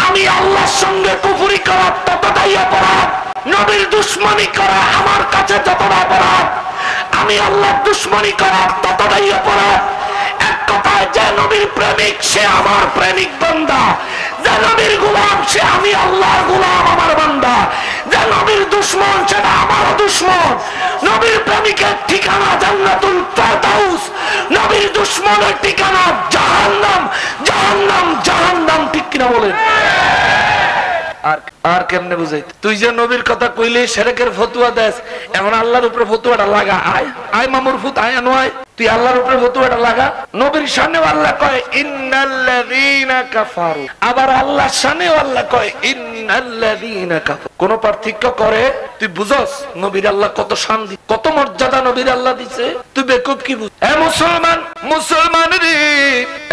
আমি আল্লাহর সঙ্গে কুফরি করা ততটাই অপরাধ। নবীর দুশমনি করা আমার কাছে যতটা অপরাধ, আমি আল্লাহর দুশমনি করা ততটাই অপরাধ। এক কথায় যে নবীর প্রেমিক সে আমার প্রেমিক বান্দা, যে নবীর গোলাম সে আমি আল্লাহর গোলাম আমার বান্দা, যে নবীর দুশমন সেটা আমার দুশমন। নবীর প্রেমিকের ঠিকানা জান্নাতুল ফেরদাউস, নবীর দুশমনের ঠিকানা জাহান্নাম। জাহান্নাম জাহান্নাম, ঠিক কিনা বলেন? আর কেমনে বুঝাই? তুই যে নবীর কথা কইলে শিরকের ফতোয়া দেস, এখন আল্লাহর উপরে ফতোয়াটা লাগা। আয় মামুর ফুত আয় নয়, তুই আল্লাহর উপরে ফতোয়াটা লাগা। নবীর শানেও আল্লাহ কয় ইন্নাল্লাযীনা কাফারু, আবার আল্লাহর শানেও আল্লাহ কয় ইন্নাল্লাযীনা কাফারু। কোন পার্থক্য করে? তুই বুঝস নবীর আল্লাহ কত শান দি, কত মর্যাদা নবীর আল্লাহ দিছে? তুই বেকুব কি বুঝ? এ মুসলমান, মুসলমান রে।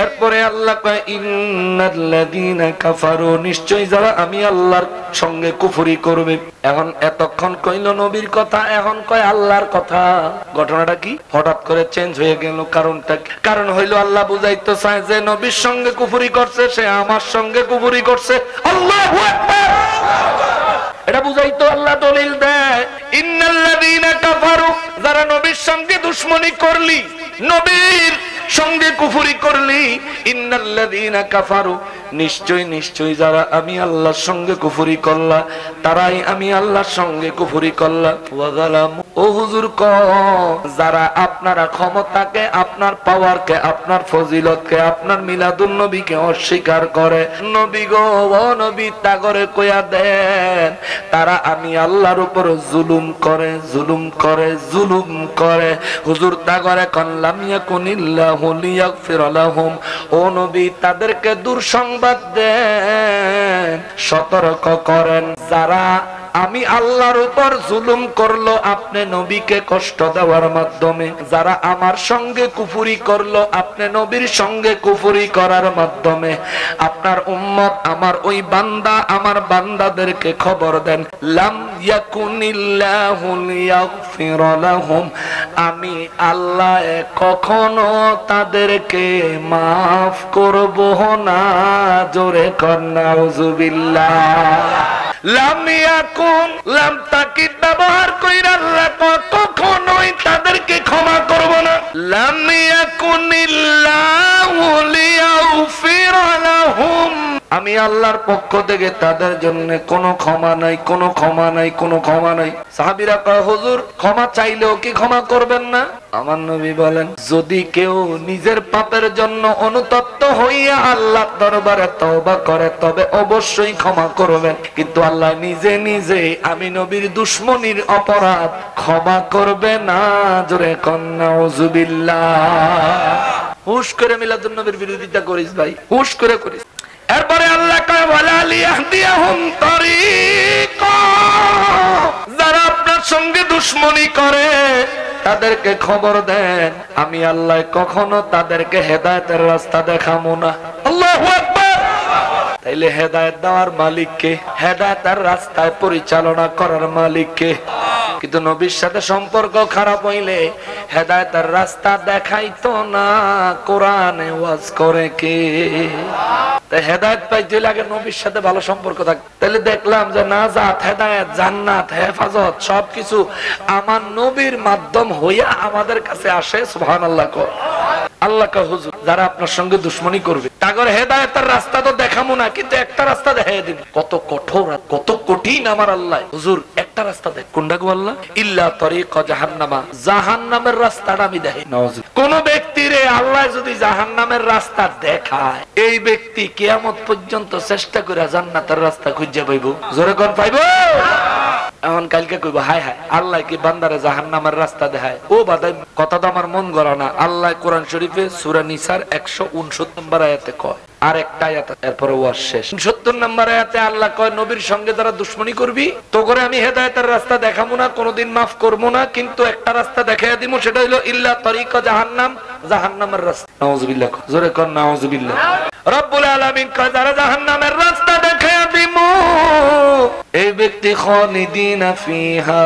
এরপরে আল্লাহ কয় ইন্নাল্লাযীনা কাফারু, নিশ্চয় যারা আমি আল্লাহর সঙ্গে কুফরি করবে। এখন এতক্ষণ কইল নবীর কথা, এখন কয় আল্লাহর কথা। ঘটনাটা কি? হঠাৎ করে চেঞ্জ হয়ে গেল। কারণটা কি? কারণ হইল আল্লাহ বুঝাইতে চায় যে নবীর সঙ্গে কুফরি করছে সে আমার সঙ্গে কুফরি করছে। আল্লাহু আকবার, এটা বুঝাইতো আল্লাহ দলিল দেয়। ইন্নাল্লাযীনা কাফারু, যারা নবীর সঙ্গে দুশমনি করলি, নবীর সঙ্গে কুফরি করলি। ইন্নাল্লাযীনা কাফারু, নিশ্চয় নিশ্চয় যারা আমি আল্লাহর সঙ্গে কুফরি করলা তারাই আমি আল্লাহর সঙ্গে কুফরি করলা। ওয়া যালামু, ও হুজুর ক, যারা আপনারা ক্ষমতাকে, আপনার পাওয়ারকে, আপনার ফজিলতকে, আপনার মিলাদুন নবীকে অস্বীকার করে, নবী গো ও নবী তাগরে কইয়া দেন তারা আমি আল্লাহর উপর জুলুম করে, জুলুম করে, জুলুম করে। হুজুর তাগরে কনলাম ইয়াকুনিল্লাহু লিয়াগফির লাহুম, ও নবী তাদেরকে দুঃসংবাদ দেন, সতর্ক করেন। যারা আমি আল্লাহর উপর জুলুম করলো আপনি নবীকে কষ্ট দেওয়ার মাধ্যমে, যারা আমার সঙ্গে কুফরি করলো আপনি নবীর সঙ্গে কুফরি করার মাধ্যমে, আপনার উম্মত আমার ওই বান্দা আমার বান্দাদেরকে খবর দেন লাম ইয়াকুনিল্লাহু লিয়াগফির লাহুম, আমি আল্লাহ কখনো তাদেরকে মাফ করব না। জোরে কর নাউযুবিল্লাহ। লাম ইয়াকুন, লাম তাকিদ ব্যবহার কইরা আল্লাহ কখনোই তাদেরকে ক্ষমা করব না। লাম ইয়াকুনিল্লাহু লিয়াগফির লাহুম, আমি আল্লাহর পক্ষ থেকে তাদের জন্য কোনো ক্ষমা নাই, কোনো ক্ষমা নাই, কোনো ক্ষমা নাই। সাহাবীরা কয় হুজুর ক্ষমা চাইলেও কি ক্ষমা করবেন না? আমার নবী বলেন যদি কেউ নিজের পাপের জন্য অনুতপ্ত হইয়া আল্লাহর দরবারে তওবা করে তবে অবশ্যই ক্ষমা করবেন, কিন্তু আল্লাহ নিজে নিজে আমি নবীর দুশমনির অপরাধ ক্ষমা করবে না। জোরে কন নাউযুবিল্লাহ। হুশ করে মিলাদুন নবীর বিরোধিতা করিস ভাই, হুশ করে করিস। এরপরে আল্লাহ কয় ওয়ালা লিয়াহদিয়াহুম তারিকা, যারা আপনার সঙ্গে দুশমনি করে তাদেরকে খবর দেন আমি আল্লাহ কখনো তাদেরকে হেদায়েতের রাস্তা দেখাবো না। আল্লাহু আকবার। তাইলে হেদায়েত দেওয়ার মালিক কে? হেদায়েতের রাস্তায় পরিচালনা করার মালিক কে? কিন্তু নবীর সাথে সম্পর্ক খারাপ হইলে হেদায়েতের রাস্তা দেখাইতো না, কোরআনে ওয়াজ করে কে? তাই হেদায়েত পাইতে লাগে নবীর সাথে ভালো সম্পর্ক থাকে। তাহলে দেখলাম যে নাজাত, হেদায়েত, জান্নাত, হেফাজত সবকিছু আমার নবীর মাধ্যম হইয়া আমাদের কাছে আসে। সুবহানাল্লাহ। আল্লাহ কা হুজুর যারা আপনার সঙ্গে দুশমনি করবে তাগর হেদায়েতের রাস্তা তো দেখামু না, কিন্তু একটা রাস্তা দেখাই দিন। কত কঠোর, কত কঠিন আমার আল্লাহ। হুজুর একটা রাস্তা দেখ। কোনটা গো আল্লাহ? ইল্লা তরিকা জাহান্নামা, জাহান্নামের রাস্তাটা আমি দেখাই। কোন ব্যক্তিরে আল্লাহ যদি জাহান্নামের রাস্তা দেখায় এই ব্যক্তি কিয়ামত পর্যন্ত চেষ্টা করে জান্নাতের রাস্তা খুঁজে পাইবো। জোরে কোন পাইবো? এখন কালকে কইব হায় হায় আল্লাহ কি বান্দারে জাহান্নামের রাস্তা দেখায়। ও বাদাই কথা তো আমার মন গড়া না। আল্লাহ কোরআন শরীফে সূরা নিসার 169 নম্বর আয়াতে কয়, আর একটা আয়াত এরপরে ওয়াজ শেষ। 70 নম্বর আয়াতে আল্লাহ কয় নবীর সঙ্গে যারা দুশমনি করবি তো করে আমি হেদায়েতের রাস্তা দেখাবো না, কোনোদিন মাফ করবো না, কিন্তু একটা রাস্তা দেখাইয়া দিব, সেটা হলো ইল্লা তরিকা জাহান্নাম, জাহান্নামের রাস্তা। নাউযুবিল্লাহ, জোরে কর নাউযুবিল্লাহ। রব্বুল আলামিন কয় যারা জাহান্নামের রাস্তা দেখাইয়া দিব এই ব্যক্তি খালিদিনা ফিহা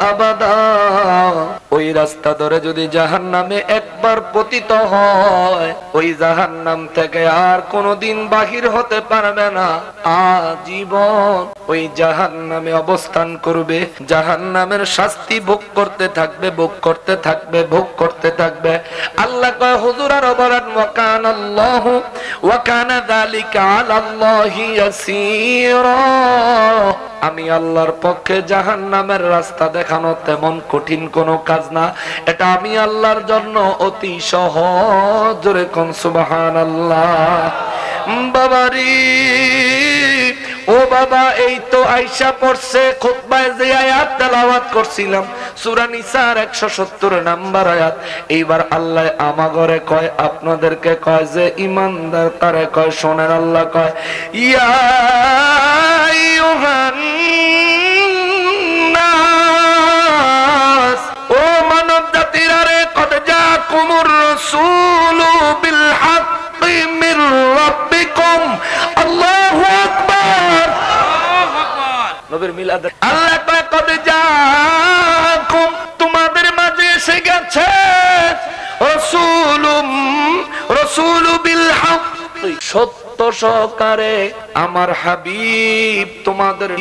আবাদা, ওই রাস্তা ধরে যদি জাহান্নামে একবার পতিত হয় ওই জাহান্নাম থেকে আর কোনোদিন বাহির হতে পারবে না, আজীবন ওই জাহান্নামে অবস্থান করবে, জাহান্নামের শাস্তি ভোগ করতে থাকবে, ভোগ করতে থাকবে, ভোগ করতে থাকবে। আল্লাহ কয় হুজুর আর বলেন ওয়া কানাল্লাহু ওয়া কানা যালিকা আলাল্লাহি ইয়াসীরা, আমি আল্লাহর পক্ষে জাহান্নামের রাস্তা দেখানো তেমন কঠিন কোনো কাজ না, এটা আমি আল্লাহর জন্য অতি সহজ। জোরে কোন সুবহানাল্লাহ। বাবারি ও বাবা, এই তো আয়েশা পড়ছে খুতবায় যে আয়াত তেলাওয়াত করছিলাম সূরা নিসার 170 নাম্বার আয়াত। এইবার আল্লাহ আমাগরে কয়, আপনাদেরকে কয় যে ঈমানদার তারে কয় শোনেন, আল্লাহ কয় ইয়া আইয়ুহান নাস, ও মানব জাতিরা রে, কদ জাকুমুর রাসূলু বিল হাক্কি মির রাব্বিকুম, আল্লাহু আকবার, নবীর মিলাদ। আল্লাহ কয় কদ জাকুম, তোমাদের মাঝে এসে গেছে রাসূলু বিল হাক্কি, সত্য সহকারে আমার হাবিব তোমাদের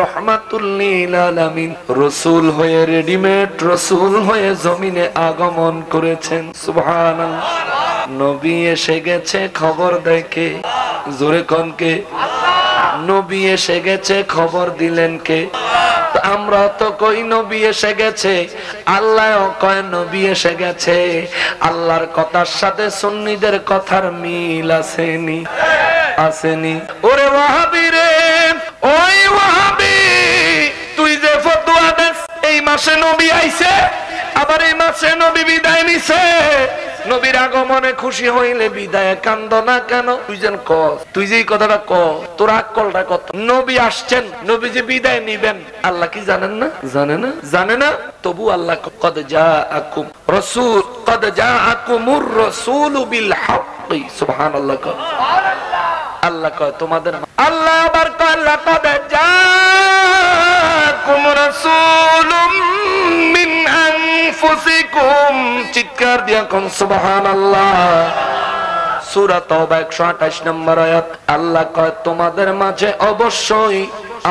রহমাতুল লিল আলামিন রাসূল হয়ে, রেডিমেড রাসূল হয়ে জমিনে আগমন করেছেন। সুবহানাল্লাহ। নবী এসে গেছে খবর দেখে, জোরে কোন কে? নবী এসে গেছে খবর দিলেন কে? আমরা তো কই নবী এসে গেছে, আল্লাহ কয় নবী এসে গেছে। আল্লাহর কথার সাথে সুন্নিদের কথার মিল আসেনি? আসেনি? ওরে ওয়াহাবি রে, ওই ওয়াহাবি, তুই যে ফতোয়া দেস এই মাসে নবী আইছে, আবার এই মাসে নবী বিদায় নিছে, নবীর আগমনে খুশি হইলে বিদায় কান্দ না কেন? তুই যেন কস, তুই যে কথাটা ক, তোর আকলটা কত? নবী আসছেন, নবী যে বিদায় নিবেন আল্লাহ কি জানেন না? জানে না? জানে না? তবু আল্লাহ কদ জাআকুম রাসূল, কদ জাআকুমুর রাসূলু বিল হাক্কি, সুবহানাল্লাহ। আল্লাহ কয় তোমাদের, আল্লাহ আবার কয় লাকাদ জাআকুম রাসূলুম মিন আনফুসিকুম, চিৎকার দিয়া কোন সুবহানাল্লাহ। সূরা তাওবা 128 নম্বর আয়াত। আল্লাহ কয় তোমাদের মাঝে অবশ্যই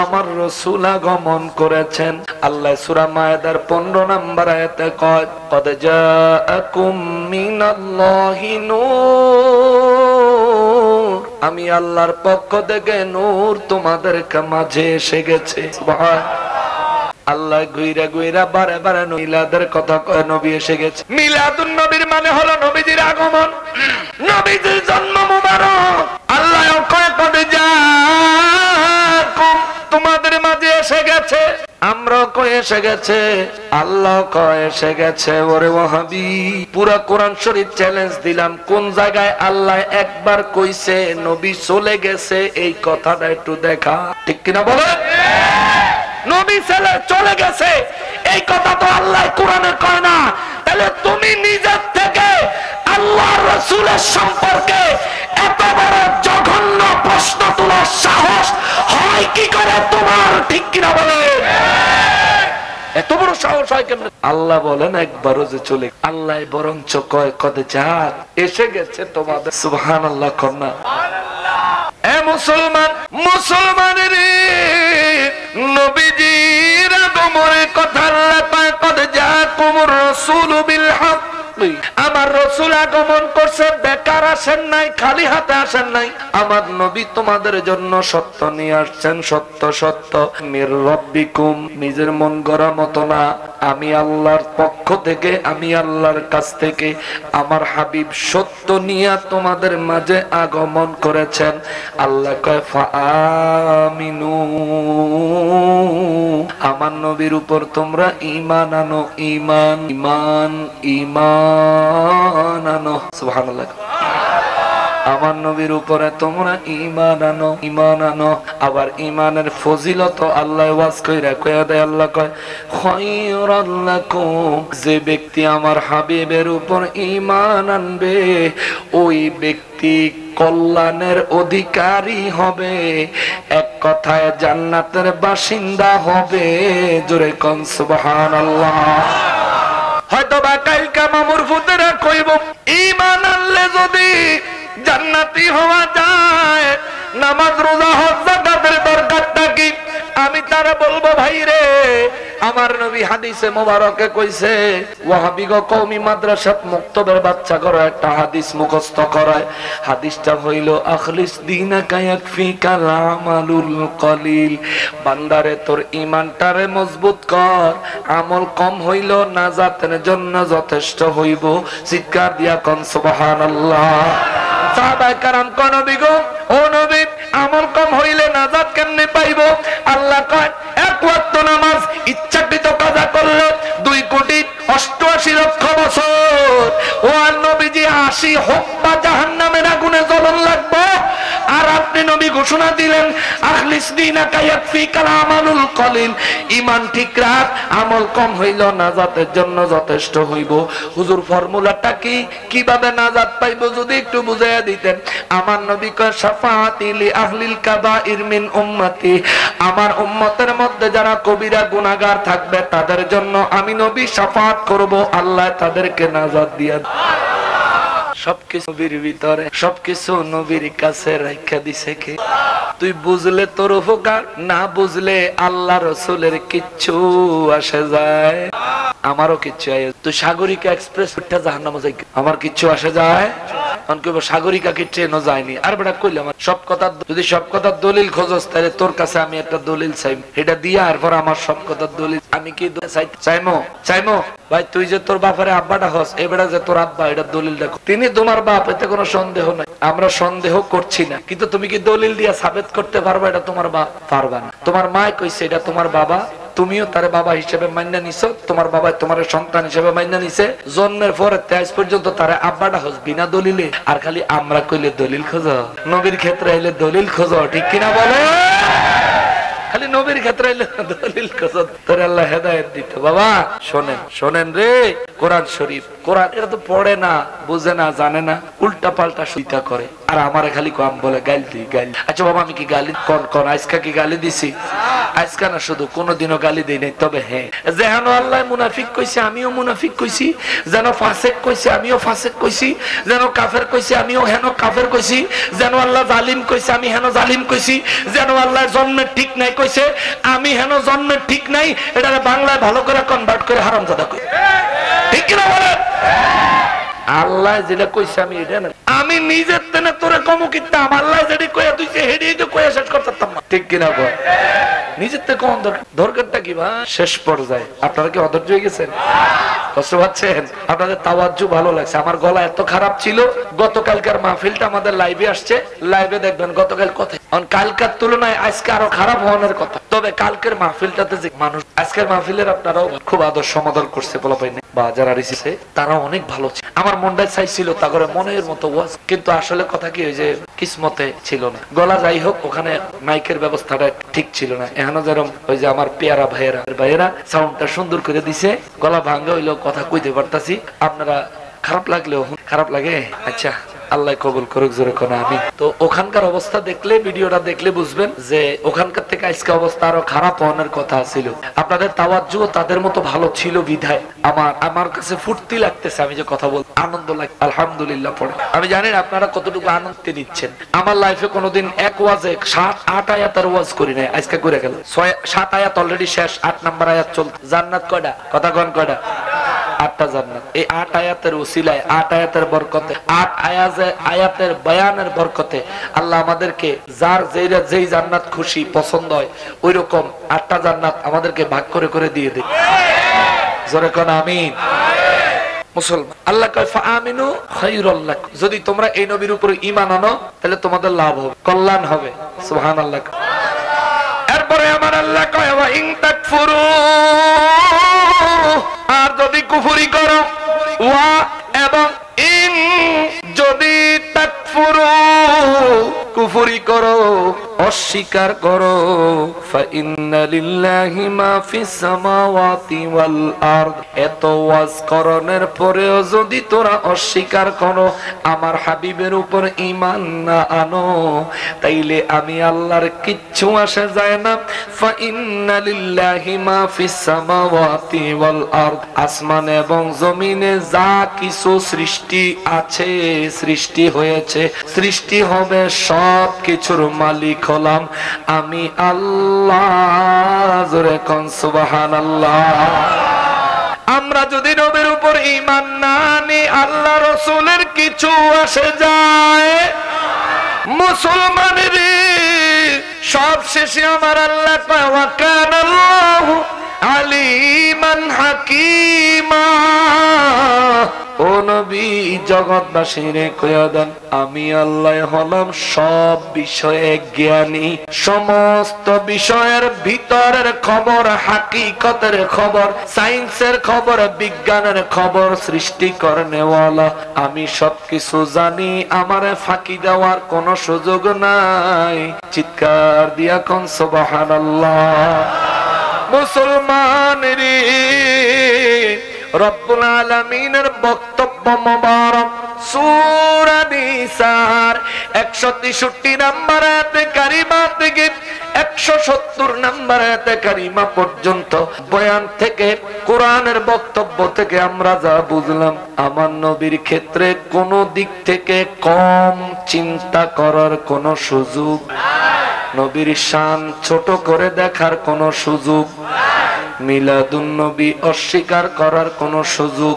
আমার রাসূল আগমন করেছেন। আল্লাহ সূরা মায়েদার 15 নম্বর আয়াতে কয় কদ জাআকুম মিনাল্লাহি নূর, আমি আল্লাহর পক্ষ থেকে নূর তোমাদের মাঝে এসে গেছে। সুবহানাল্লাহ। আল্লাহ গুইরা গুইরা বারে বারে মিলাদের কথা কয়, নবী এসে গেছে। মিলাদুন নবীর মানে হলো নবীজির আগমন, নবীজির জন্ম মুবারক। আল্লাহ কয় কদ জাআকুম, তোমাদের মাঝে এসে গেছে, আমরা কয় এসে গেছে, আল্লাহ কয় এসে গেছে। ওরে ওয়াহাবি, পুরা কোরআন শরীফ চ্যালেঞ্জ দিলাম, কোন জায়গায় আল্লাহ একবার কইছে নবী চলে গেছে এই কথাটা একটু দেখা, ঠিক কিনা বলে? নবী চলে গেছে এই কথা তো আল্লাহ কোরআনে কয় না, তাহলে তুমি নিজের থেকে আল্লাহর রাসূলের সম্পর্কে এত বড় জঘন্য প্রশ্ন তোলার সাহস হয় কি করে তোমার, ঠিক কিনা বলে? এত বড় সাহস হয় কেমনে? আল্লাহ বলেন একবারও যে চলে, আল্লাহ বরঞ্চ কয় কদ জাআত, এসে গেছে তোমাদের। সুবহানাল্লাহ কন্যা। এ মুসলমান, মুসলমানের নবীজির আগমনের কথা আল্লাহ কয় কদ জাআকুমুর রাসূলু বিল হাক্কি আমার রাসূল আগমন করছে, বেকার আসেন নাই, খালি হাতে আসেন নাই। আমার নবী তোমাদের জন্য সত্য নিয়ে আসছেন, সত্য সত্য মির রব্বিকুম, নিজের মন গড়া মতো না, আমি আল্লাহর পক্ষ থেকে, আমি আল্লাহর কাছ থেকে আমার হাবিব সত্য নিয়ে তোমাদের মাঝে আগমন করেছেন। আল্লাহ কয় ফাআমিনু, আমার নবীর উপর তোমরা ঈমান আনো, ঈমান ঈমান ঈমান আনো। সুবহানাল্লাহ। আমার নবীর উপরে তোমরা ঈমান আনো, ঈমান আনো। আবার ঈমানের ফজিলত আল্লাহ ওয়াজ কইরা কইয়া দেয়। আল্লাহ কয় খায়রাল লাকুম, যে ব্যক্তি আমার হাবিবের উপর ঈমান আনবে ওই ব্যক্তি কল্যাণের অধিকারী হবে, এক কথায় জান্নাতের বাসিন্দা হবে। জোরে কোন সুবহানাল্লাহ। হয়তো বা কালকা মামুর ফুতেরা কইব ঈমান আনলে যদি জান্নাতি হওয়া যায়, নামাজ রোজা হজ যাকাতের দরকারটা কি? আমি তারা বলবো ভাই রে, আমার নবী হাদিসে মোবারকে কইছে ওয়াহাবিগো কওমি মাদ্রাসাত মুক্তবের বাচ্চা করে একটা হাদিস মুখস্থ করায়। হাদিসটা হইল আখলিস দীনাকা ইয়াকফিকাল আমালুল কলিল, বান্দারে তোর ঈমানটারে মজবুত কর, আমল কম হইল নাজাতের জন্য যথেষ্ট হইব। চিৎকার দিয়া কোন সুবহানাল্লাহ। সাহাবায়ে কেরাম কোন নবী গো, ও নবী আমল কম হইলে নাজাত কেমনে পাইব? আল্লাহ কয় এক ওয়াক্ত নামাজ ইচ্ছাকৃত কাজা করলে 2,88,00,000 বছর ও নবীজি 80 হোক বা জাহান্নামের আগুনে জ্বলন লাগবে। আর আপনি নবী ঘোষণা দিলেন আখলিস দীনাকা ইয়াকফিকাল আমালুল কলিল, ঈমান ঠিক রাখ, আমল কম হইল নাজাতের জন্য যথেষ্ট হইব। হুজুর ফর্মুলাটা কি, কিভাবে নাজাত পাইব যদি একটু বুঝাইয়া দিতেন। আমার নবী কয় শাফাআতি লি আহলিল কাবাইর মিন উম্মতি, আমার উম্মতের মধ্যে যারা কবিরা গুনাহগার থাকবে তাদের জন্য আমি নবী শাফাআত করব, আল্লাহ তাদেরকে নাজাত দিয়া। সবকিছু নবীর ভিতরে, সবকিছু নবীর কাছে রাখা দিছে কে? তুই বুঝলে তোর উপকার, না বুঝলে আল্লাহ রাসূলের কিচ্ছু আসে যায়। আমারও কিচ্ছু আয়, তুই সাগরিকা এক্সপ্রেস উঠা জাহান্নামে যাই, আমার কিচ্ছু আসে যায়। সাগরিকা কি ট্রেনও যায়নি। আর বেটা কইলে আমার সব কথা, যদি সব কথার দলিল খোঁজস তাহলে তোর কাছে আমি একটা দলিল চাই, এটা দিয়া এরপর আমার সব কথার দলিল আমি কি চাইমো চাইমো ভাই তুই যে তোর বাপের আব্বাটা হস, এবারে যে তোর আব্বা, এটা দলিল দেখো তিনি তোমার বাপ, এতে কোনো সন্দেহ নাই, আমরা সন্দেহ করছি না। কিন্তু তুমি কি দলিল দিয়া সাবেত করতে পারবা এটা তোমার বাপ? পারবা না। তোমার মা কইছে এটা তোমার বাবা, তুমিও তার বাবা হিসেবে মান্য নিছো, তোমার বাবা তোমার সন্তান হিসেবে মান্য নিছে, জন্মের পরে 23 পর্যন্ত তার আব্বাটা হস বিনা দলিলে। আর খালি আমরা কইলে দলিল খোঁজো, নবীর ক্ষেত্রে এলে দলিল খোঁজো, ঠিক কিনা বলে? খালি নবীর ক্ষেত্রে এলে দলিল খোঁজো, তোর আল্লাহ হেদায়েত দিত। বাবা শোনেন, শোনেন রে, কোরআন শরীফ, কোরআন এটা তো পড়ে না, বুঝে না, জানে না, উল্টা পাল্টা সুইতা করে। আর আমারে খালি কম বলে গালি দিই, গালি। আচ্ছা বাবা আমি কি গালি কোন কোন আজকা কি গালি দিছি? আজকা না, শুধু কোনোদিনও গালি দেই নাই। তবে হ্যাঁ, যেন আল্লাহ মুনাফিক কইছে আমিও মুনাফিক কইছি, যেন ফাসেক কইছে আমিও ফাসেক কইছি, যেন কাফের কইছে আমিও হেন কাফের কইছি, যেন আল্লাহ জালিম কইছে আমি হেন জালিম কইছি, যেন আল্লাহ জন্মের ঠিক নাই কইছে আমি হেন জন্মের ঠিক নাই। এটা বাংলায় ভালো করে কনভার্ট করে হারামজাদা কই, ঠিক কিনা বলেন? আল্লাহ যেটা কইছে আমি এটা না, আমি নিজের তেনে তোরে কমু কিতাম, আল্লাহ যেটা কইয়া তুই হেডিয়ে তো কইয়া শেষ করতাম না, ঠিক কিনা বল? নিজের থেকে কোন দরকারটা কি বা শেষ পর্যায়ে? আপনারা কি অধৈর্য হয়ে গেছেন? কষ্ট পাচ্ছেন? আপনাদের তাওয়াজ্জু ভালো লাগছে? আমার গলা এত খারাপ ছিল, গতকালকার মাহফিলটা আমাদের লাইভে আসছে, লাইভে দেখবেন গতকাল কথা, কালকার তুলনায় আজকে আরো খারাপ হওয়ার কথা। তবে কালকের মাহফিলটাতে যে মানুষ, আজকের মাহফিলের আপনারাও খুব আদর সমাদর করছে বলা পাই না, বা যারা রিসিছে তারা অনেক ভালো ছিল। আমার মনটা চাইছিল তা করে মনের মতো ওয়াজ, কিন্তু আসলে কথা কি ওই যে কিসমতে ছিল না। গলা যাই হোক, ওখানে মাইকের ব্যবস্থাটা ঠিক ছিল না। এখনো যেরকম ওই যে আমার পেয়ারা ভাইয়েরা সাউন্ডটা সুন্দর করে দিছে, গলা ভাঙ্গা হইলেও কথা কইতে পারতাছি। আপনারা খারাপ লাগলেও, খারাপ লাগে, আচ্ছা আল্লাহ কবুল করুক, জোরে কোন আমি। তো ওখানকার অবস্থা দেখলে, ভিডিওটা দেখলে বুঝবেন যে ওখানকার থেকে আজকে অবস্থা আরো খারাপ হওয়ার কথা ছিল। আপনাদের তাওয়াজ্জু তাদের মতো ভালো ছিল বিধায় আমার কাছে ফুর্তি লাগতেছে, আমি যে কথা বল আনন্দ লাগে, আলহামদুলিল্লাহ পড়ে। আমি জানি আপনারা কতটুকু আনন্দ নিচ্ছেন। আমার লাইফে কোনোদিন এক ওয়াজে 7-8 আয়াতের ওয়াজ করি নাই, আজকে করে গেল 7 আয়াত অলরেডি শেষ, 8 নাম্বার আয়াত চল। জান্নাত কয়টা? কথা কোন কয়টা? 8টা জান্নাত। এই 8 আয়াতের উসিলায়, 8 আয়াতের বরকতে, 8 আয়াতের বয়ানের বরকতে আল্লাহ আমাদেরকে যার যেই জান্নাত খুশি পছন্দ হয় ওই রকম 8টা জান্নাত আমাদেরকে ভাগ করে করে দিয়ে দেয়। জোরে কোন আমিন। মুসলমান আল্লাহ কয় ফাআমিনু খায়রুল লাক, যদি তোমরা এই নবীর উপর ঈমান আনো তাহলে তোমাদের লাভ হবে, কল্যাণ হবে। সুবহানাল্লাহ। এরপরে আমার আল্লাহ কয় ওয়া ইন তাকফুরু, আর যদি কুফরি করো, ওয়া এবং ইন যদি তাকফুরু কুফরি করো, অস্বীকার করো, ফা ইন্না লিল্লাহি মা ফিস সামাওয়াতি ওয়াল আরদ, এত ওয়াজ করণের পরেও যদি তোরা অস্বীকার করো, আমার হাবিবের উপর ঈমান না আনো, তাইলে আমি আল্লাহর কিচ্ছু আসে যায় না। ফা ইন্না লিল্লাহি মা ফিস সামাওয়াতি ওয়াল আরদ, আসমান এবং জমিনে যা কিছু সৃষ্টি আছে, সৃষ্টি হয়েছে, সৃষ্টি হবে, সব কিছুর মালিক হলাম আমি আল্লাহ। জোরে কোন সুবহানাল্লাহ। আমরা যদি নবীর উপর ঈমান না আনি, আল্লাহ রাসূলের কিছু আসে যায়? মুসলমানের সব শেষে আমার আল্লাহ কয় ওয়া কানাল্লাহু আলিমান হাকীমা, ও নবী জগৎবাসীরে কইয়া দেন আমি আল্লাহ হলাম সব বিষয়ে জ্ঞানী, সমস্ত বিষয়ের ভিতরের খবর, হাকিকতের খবর, সায়েন্সের খবর, বিজ্ঞানের খবর সৃষ্টি করনেওয়ালা আমি সবকিছু জানি, আমারে ফাঁকি দেওয়ার কোনো সুযোগ নাই। চিৎকার দিয়া কোন সুবহানাল্লাহ। মুসলমান রে, রব্বুল আলামিনের বক্তব্য মোবারক সূরা নিসার 163 নম্বর আয়াতে কারিমা থেকে 170 নম্বর আয়াতে কারিমা পর্যন্ত বয়ান থেকে, কোরআনের বক্তব্য থেকে আমরা যা বুঝলাম, আমার নবীর ক্ষেত্রে কোন দিক থেকে কম চিন্তা করার কোন সুযোগ, নবীর শান ছোট করে দেখার কোন সুযোগ, মিলাদুন নবী অস্বীকার করার কোন সুযোগ,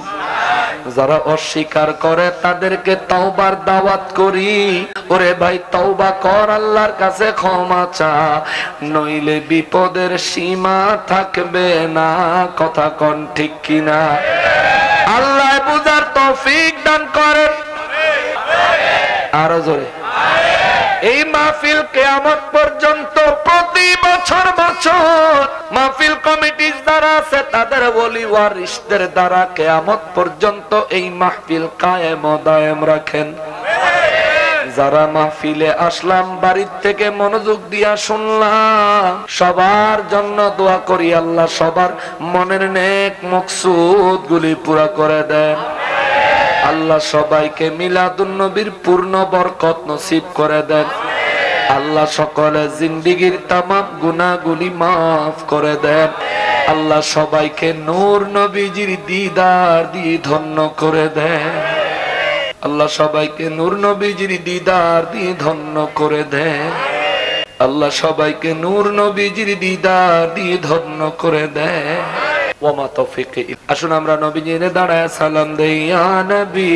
যারা অস্বীকার করে তাদেরকে তওবার দাওয়াত করি, ওরে ভাই তওবা কর, আল্লাহর কাছে ক্ষমা চা, নইলে বিপদের সীমা থাকবে না। কথা কোন ঠিক কিনা? আল্লাহ বুঝার তৌফিক দান করেন। আরো জোরে। এই মাহফিল কিয়ামত পর্যন্ত প্রতি বছর মাহফিল কমিটি যারা আছে তাদের ওলি ওয়ারিসদের দ্বারা কিয়ামত পর্যন্ত এই মাহফিল কায়েম ও দায়েম রাখেন। যারা মাহফিলে আসলাম, বাড়ির থেকে মনোযোগ দিয়া শুনলাম, সবার জন্য দোয়া করি আল্লাহ সবার মনের নেক মকসুদ গুলি পুরা করে দেন। আল্লাহ সবাইকে মিলাদুন নবীর পূর্ণ বরকত নসিব করে দেন। আল্লাহ সকলের জিন্দেগীর তামাম গুনাহগুলি মাফ করে দেন। আল্লাহ সবাইকে নূর নবীজির দিদার দিয়ে ধন্য করে দেন। আল্লাহ সবাইকে নূর নবীজির দিদার দিয়ে ধন্য করে দেন। আল্লাহ সবাইকে নূর নবীজির দিদার দিয়ে ধন্য করে দেন। ওয়া মা তৌফিক। আসুন আমরা নবীজির দাঁড়ায় সালাম দেই, ইয়া নবী।